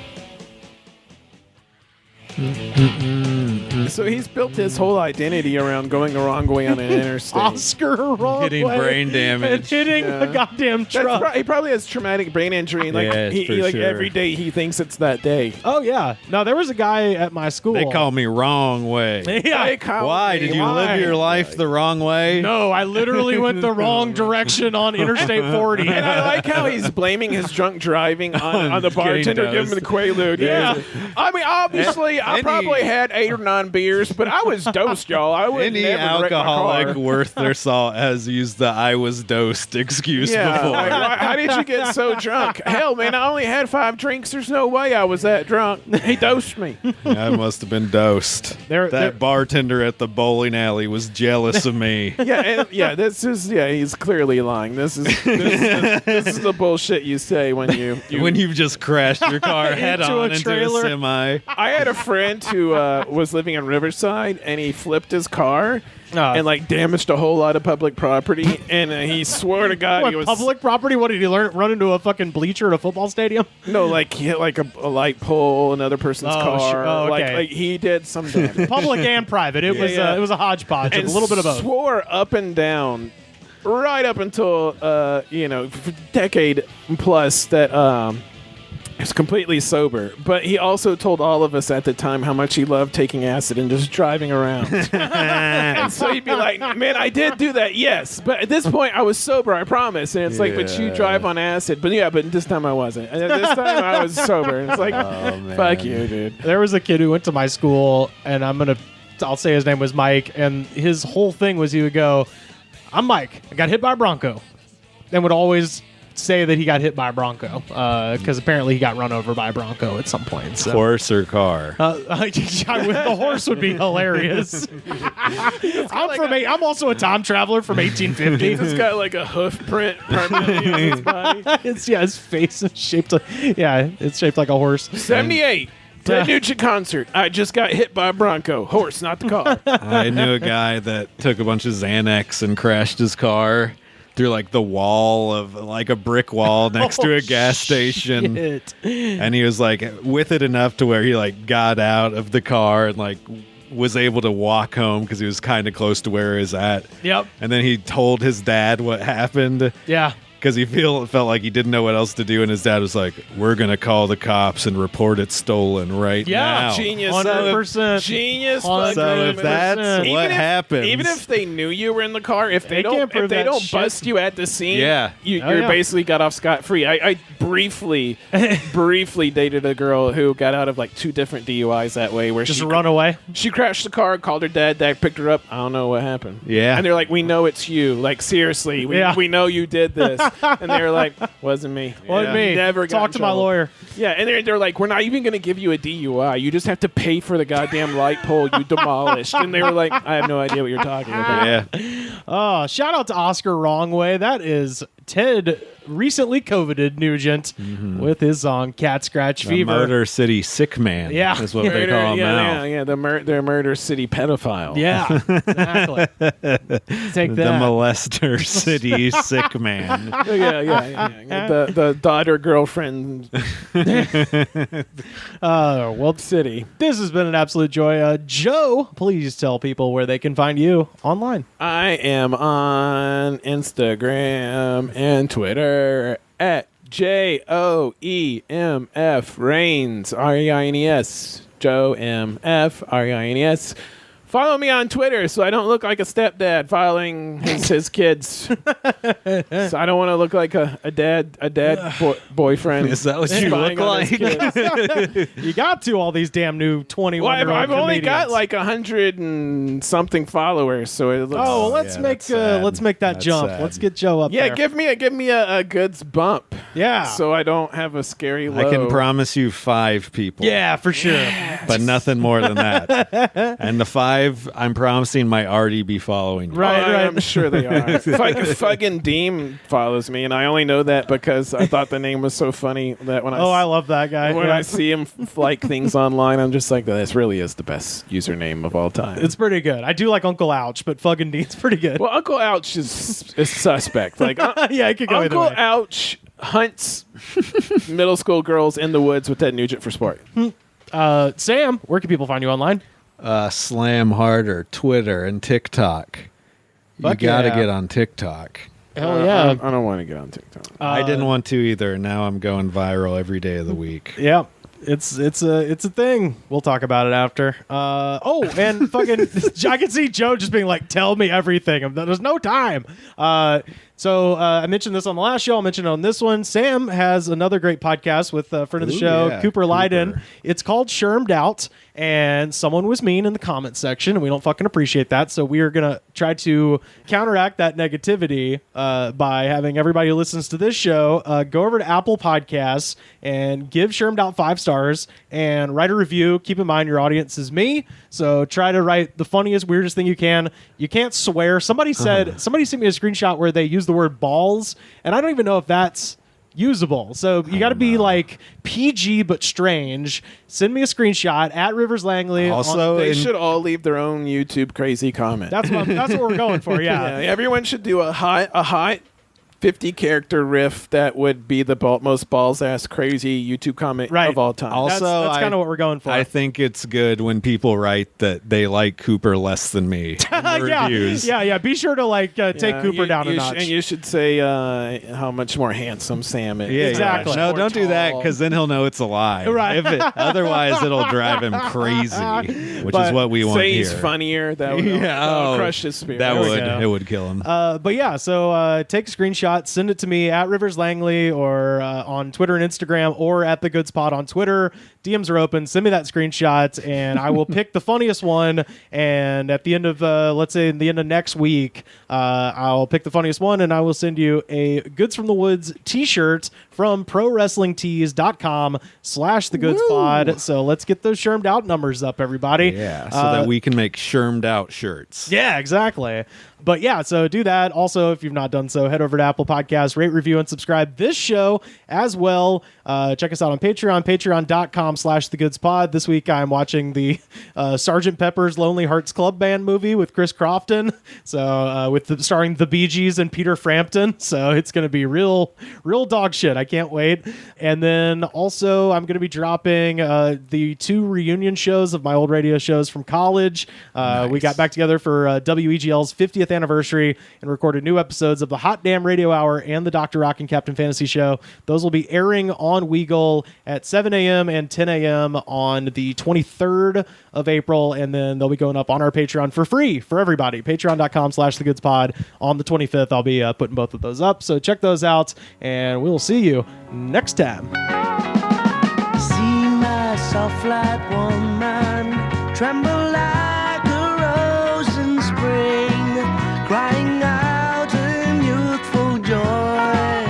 So he's built his whole identity around going the wrong way on an interstate. Oscar wrong Hitting way brain damage. and hitting the goddamn truck. He probably has traumatic brain injury. Like sure. every day he thinks it's that day. Oh yeah. No, there was a guy at my school. They call me wrong way. Yeah. Why? Did you live your life the wrong way? No, I literally went the wrong direction on Interstate 40. And I like how he's blaming his drunk driving on the bartender giving him the Quaalude. Yeah. I mean, obviously, I probably had 8 or 9 beers, but I was dosed, y'all. I would Any never wreck my alcoholic car. worth their salt has used the "I was dosed" excuse before. How did you get so drunk? Hell, man, I only had 5 drinks. There's no way I was that drunk. He dosed me. I must have been dosed. That bartender at the bowling alley was jealous of me. He's clearly lying. This is the bullshit you say when when you've just crashed your car head on into a semi. I had a friend who was living in Riverside, and he flipped his car and like damaged a whole lot of public property. And he swore to God he was public property. What did he run into a fucking bleacher at a football stadium? No, like he hit like a light pole, another person's car. Okay. Like he did some damage. Public and private. It was a hodgepodge, and a little bit of both. Swore up and down, right up until for a decade plus that. He was completely sober, but he also told all of us at the time how much he loved taking acid and just driving around. And so he'd be like, man, I did do that, yes. But at this point, I was sober, I promise. And it's like, but you drive on acid. But this time I wasn't. And this time I was sober. And it's like, fuck you, dude. There was a kid who went to my school, and I'll say his name was Mike, and his whole thing was he would go, I'm Mike. I got hit by a Bronco. And would always say that he got hit by a Bronco because apparently he got run over by a Bronco at some point. So. Horse or car? The horse would be hilarious. I'm also a time traveler from 1850. He's got like a hoof print permanently on his body. His face is shaped it's shaped like a horse. 78. Ted Nugent concert. I just got hit by a Bronco. Horse, not the car. I knew a guy that took a bunch of Xanax and crashed his car through like the wall of like a brick wall next to a gas station. And he was like with it enough to where he like got out of the car and like was able to walk home because he was kind of close to where he was at. Yep. And then he told his dad what happened. Yeah. Because he felt like he didn't know what else to do, and his dad was like, "We're gonna call the cops and report it stolen right now." Genius, 100%. Genius. So if that's what happens, even if they knew you were in the car, if they don't bust you at the scene, you're basically got off scot free. I briefly dated a girl who got out of like 2 different DUIs that way, where just run away. She crashed the car, called her dad. Dad picked her up. I don't know what happened. Yeah, and they're like, "We know it's you. Like seriously, we know you did this." And they were like, wasn't me. Wasn't me. Never got Talk to my lawyer. Yeah, and they're like, we're not even going to give you a DUI. You just have to pay for the goddamn light pole you demolished. And they were like, I have no idea what you're talking about. Yeah. Oh, shout out to Oscar Wrongway. That is Ted recently COVIDed Nugent with his song Cat Scratch Fever. Motor City Sick Man is what they call him now. Yeah, they're Murder City pedophile. Yeah, exactly. Take that. The Molester City Sick Man. Yeah. The daughter girlfriend. Well, City. This has been an absolute joy. Joe, please tell people where they can find you online. I am on Instagram and Twitter at JOEMF Reigns, REINES. Joe MF REINES. Follow me on Twitter so I don't look like a stepdad following his kids. So I don't want to look like a dad boyfriend. Is that what you look like? You got to all these damn new 21. Well, I've only got like 100 and something followers, so it looks. Oh, well, let's make that That's jump. sad. Let's get Joe up there. Yeah, give me a goods bump. Yeah. So I don't have a scary low. I can promise you 5 people. Yeah, for sure. But nothing more than that. And the 5, I'm promising might already be following you. Right. I'm sure they are. Fucking Deem follows me, and I only know that because I thought the name was so funny that when I love that guy. When I see him like things online, I'm just like, this really is the best username of all time. It's pretty good. I do like Uncle Ouch, but fucking Dean's pretty good. Well, Uncle Ouch is suspect. Like, yeah, it could go Uncle either way. Ouch hunts middle school girls in the woods with Ted Nugent for sport. Sam, where can people find you online? Slam Harder, Twitter, and TikTok. Fuck You got to yeah. get on TikTok. Hell yeah. I don't want to get on TikTok. I didn't want to either. Now I'm going viral every day of the week. Yeah. It's a thing. We'll talk about it after. And fucking I can see Joe just being like, tell me everything. There's no time. So I mentioned this on the last show. I'll mention it on this one. Sam has another great podcast with a friend of the show, Cooper Lyden. It's called Shermed Out, and someone was mean in the comment section, and we don't fucking appreciate that. So we are going to try to counteract that negativity by having everybody who listens to this show go over to Apple Podcasts and give Shermed Out 5 stars and write a review. Keep in mind your audience is me, so try to write the funniest, weirdest thing you can. You can't swear. Somebody sent me a screenshot where they used the word balls, and I don't even know if that's usable. So you got to be like PG but strange. Send me a screenshot at Rivers Langley. Also, They should all leave their own YouTube crazy comment. That's what we're going for. Yeah. Everyone should do a hot 50-character riff that would be the most balls-ass crazy YouTube comment of all time. Also, that's kind of what we're going for. I think it's good when people write that they like Cooper less than me in the reviews. Yeah. Be sure to take Cooper down a notch. And you should say how much more handsome Sam is. Yeah, exactly. No, don't do that, because then he'll know it's a lie. Right. Otherwise, it'll drive him crazy, which is what we want say here. he's funnier. That would crush his spirit. It would kill him. But yeah, so take a screenshot, send it to me at Rivers Langley or on Twitter and Instagram, or at The Goods Pod on Twitter. DMs are open. Send me that screenshot, and I will pick the funniest one. And at the end of, let's say, the end of next week, I'll pick the funniest one, and I will send you a Goods from the Woods t-shirt from ProWrestlingTees.com/TheGoodsPod. So let's get those Shermed Out numbers up, everybody. Yeah, so that we can make Shermed Out shirts. Yeah, exactly. But yeah, so do that. Also, if you've not done so, head over to Apple Podcasts, rate, review, and subscribe this show as well. Check us out on Patreon, patreon.com/TheGoodsPod. This week I'm watching the Sgt. Pepper's Lonely Hearts Club Band movie with Chris Crofton. So starring the Bee Gees and Peter Frampton. So it's going to be real dog shit. I can't wait. And then also I'm going to be dropping the 2 reunion shows of my old radio shows from college. Nice. We got back together for WEGL's 50th anniversary and recorded new episodes of the Hot Damn Radio Hour and the Dr. Rock and Captain Fantasy Show. Those will be airing on Weagle at 7 a.m. and 10 a.m. on the 23rd of April, and then they'll be going up on our Patreon for free for everybody. Patreon.com/TheGoodsPod. On the 25th, I'll be putting both of those up, so check those out, and we'll see you next time. See my soft-light woman tremble like a rose in spring, crying out in youthful joy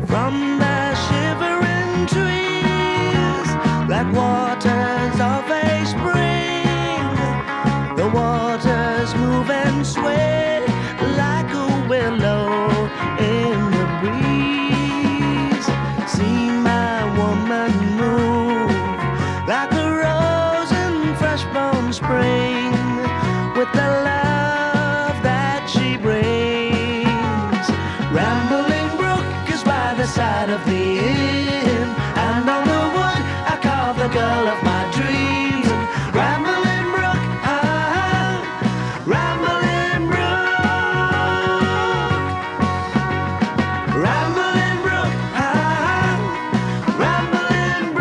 from the shivering trees, like waters of a spring. The waters move and sway like a willow in the breeze. side of the inn. And on the wood I carved the girl of my dreams. And Rambling Brook, Rambling Brook, Rambling Brook, Rambling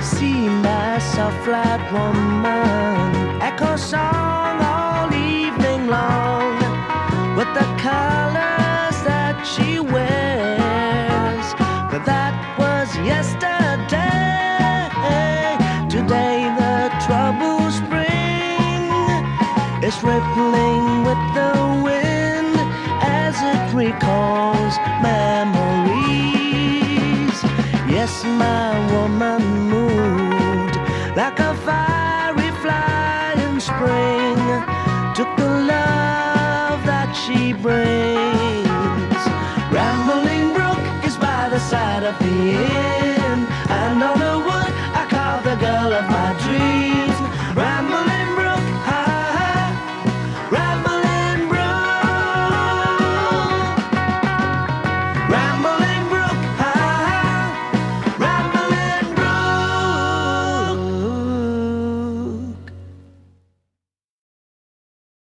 see myself flat woman, echo song all evening long, with the colors that she wears. But that was yesterday. Today the troubled spring is rippling with the wind as it recalls memories. Yes, my woman moved like a fiery fly in spring, took the love that she brings. Rambling Brook is by the side of the inn.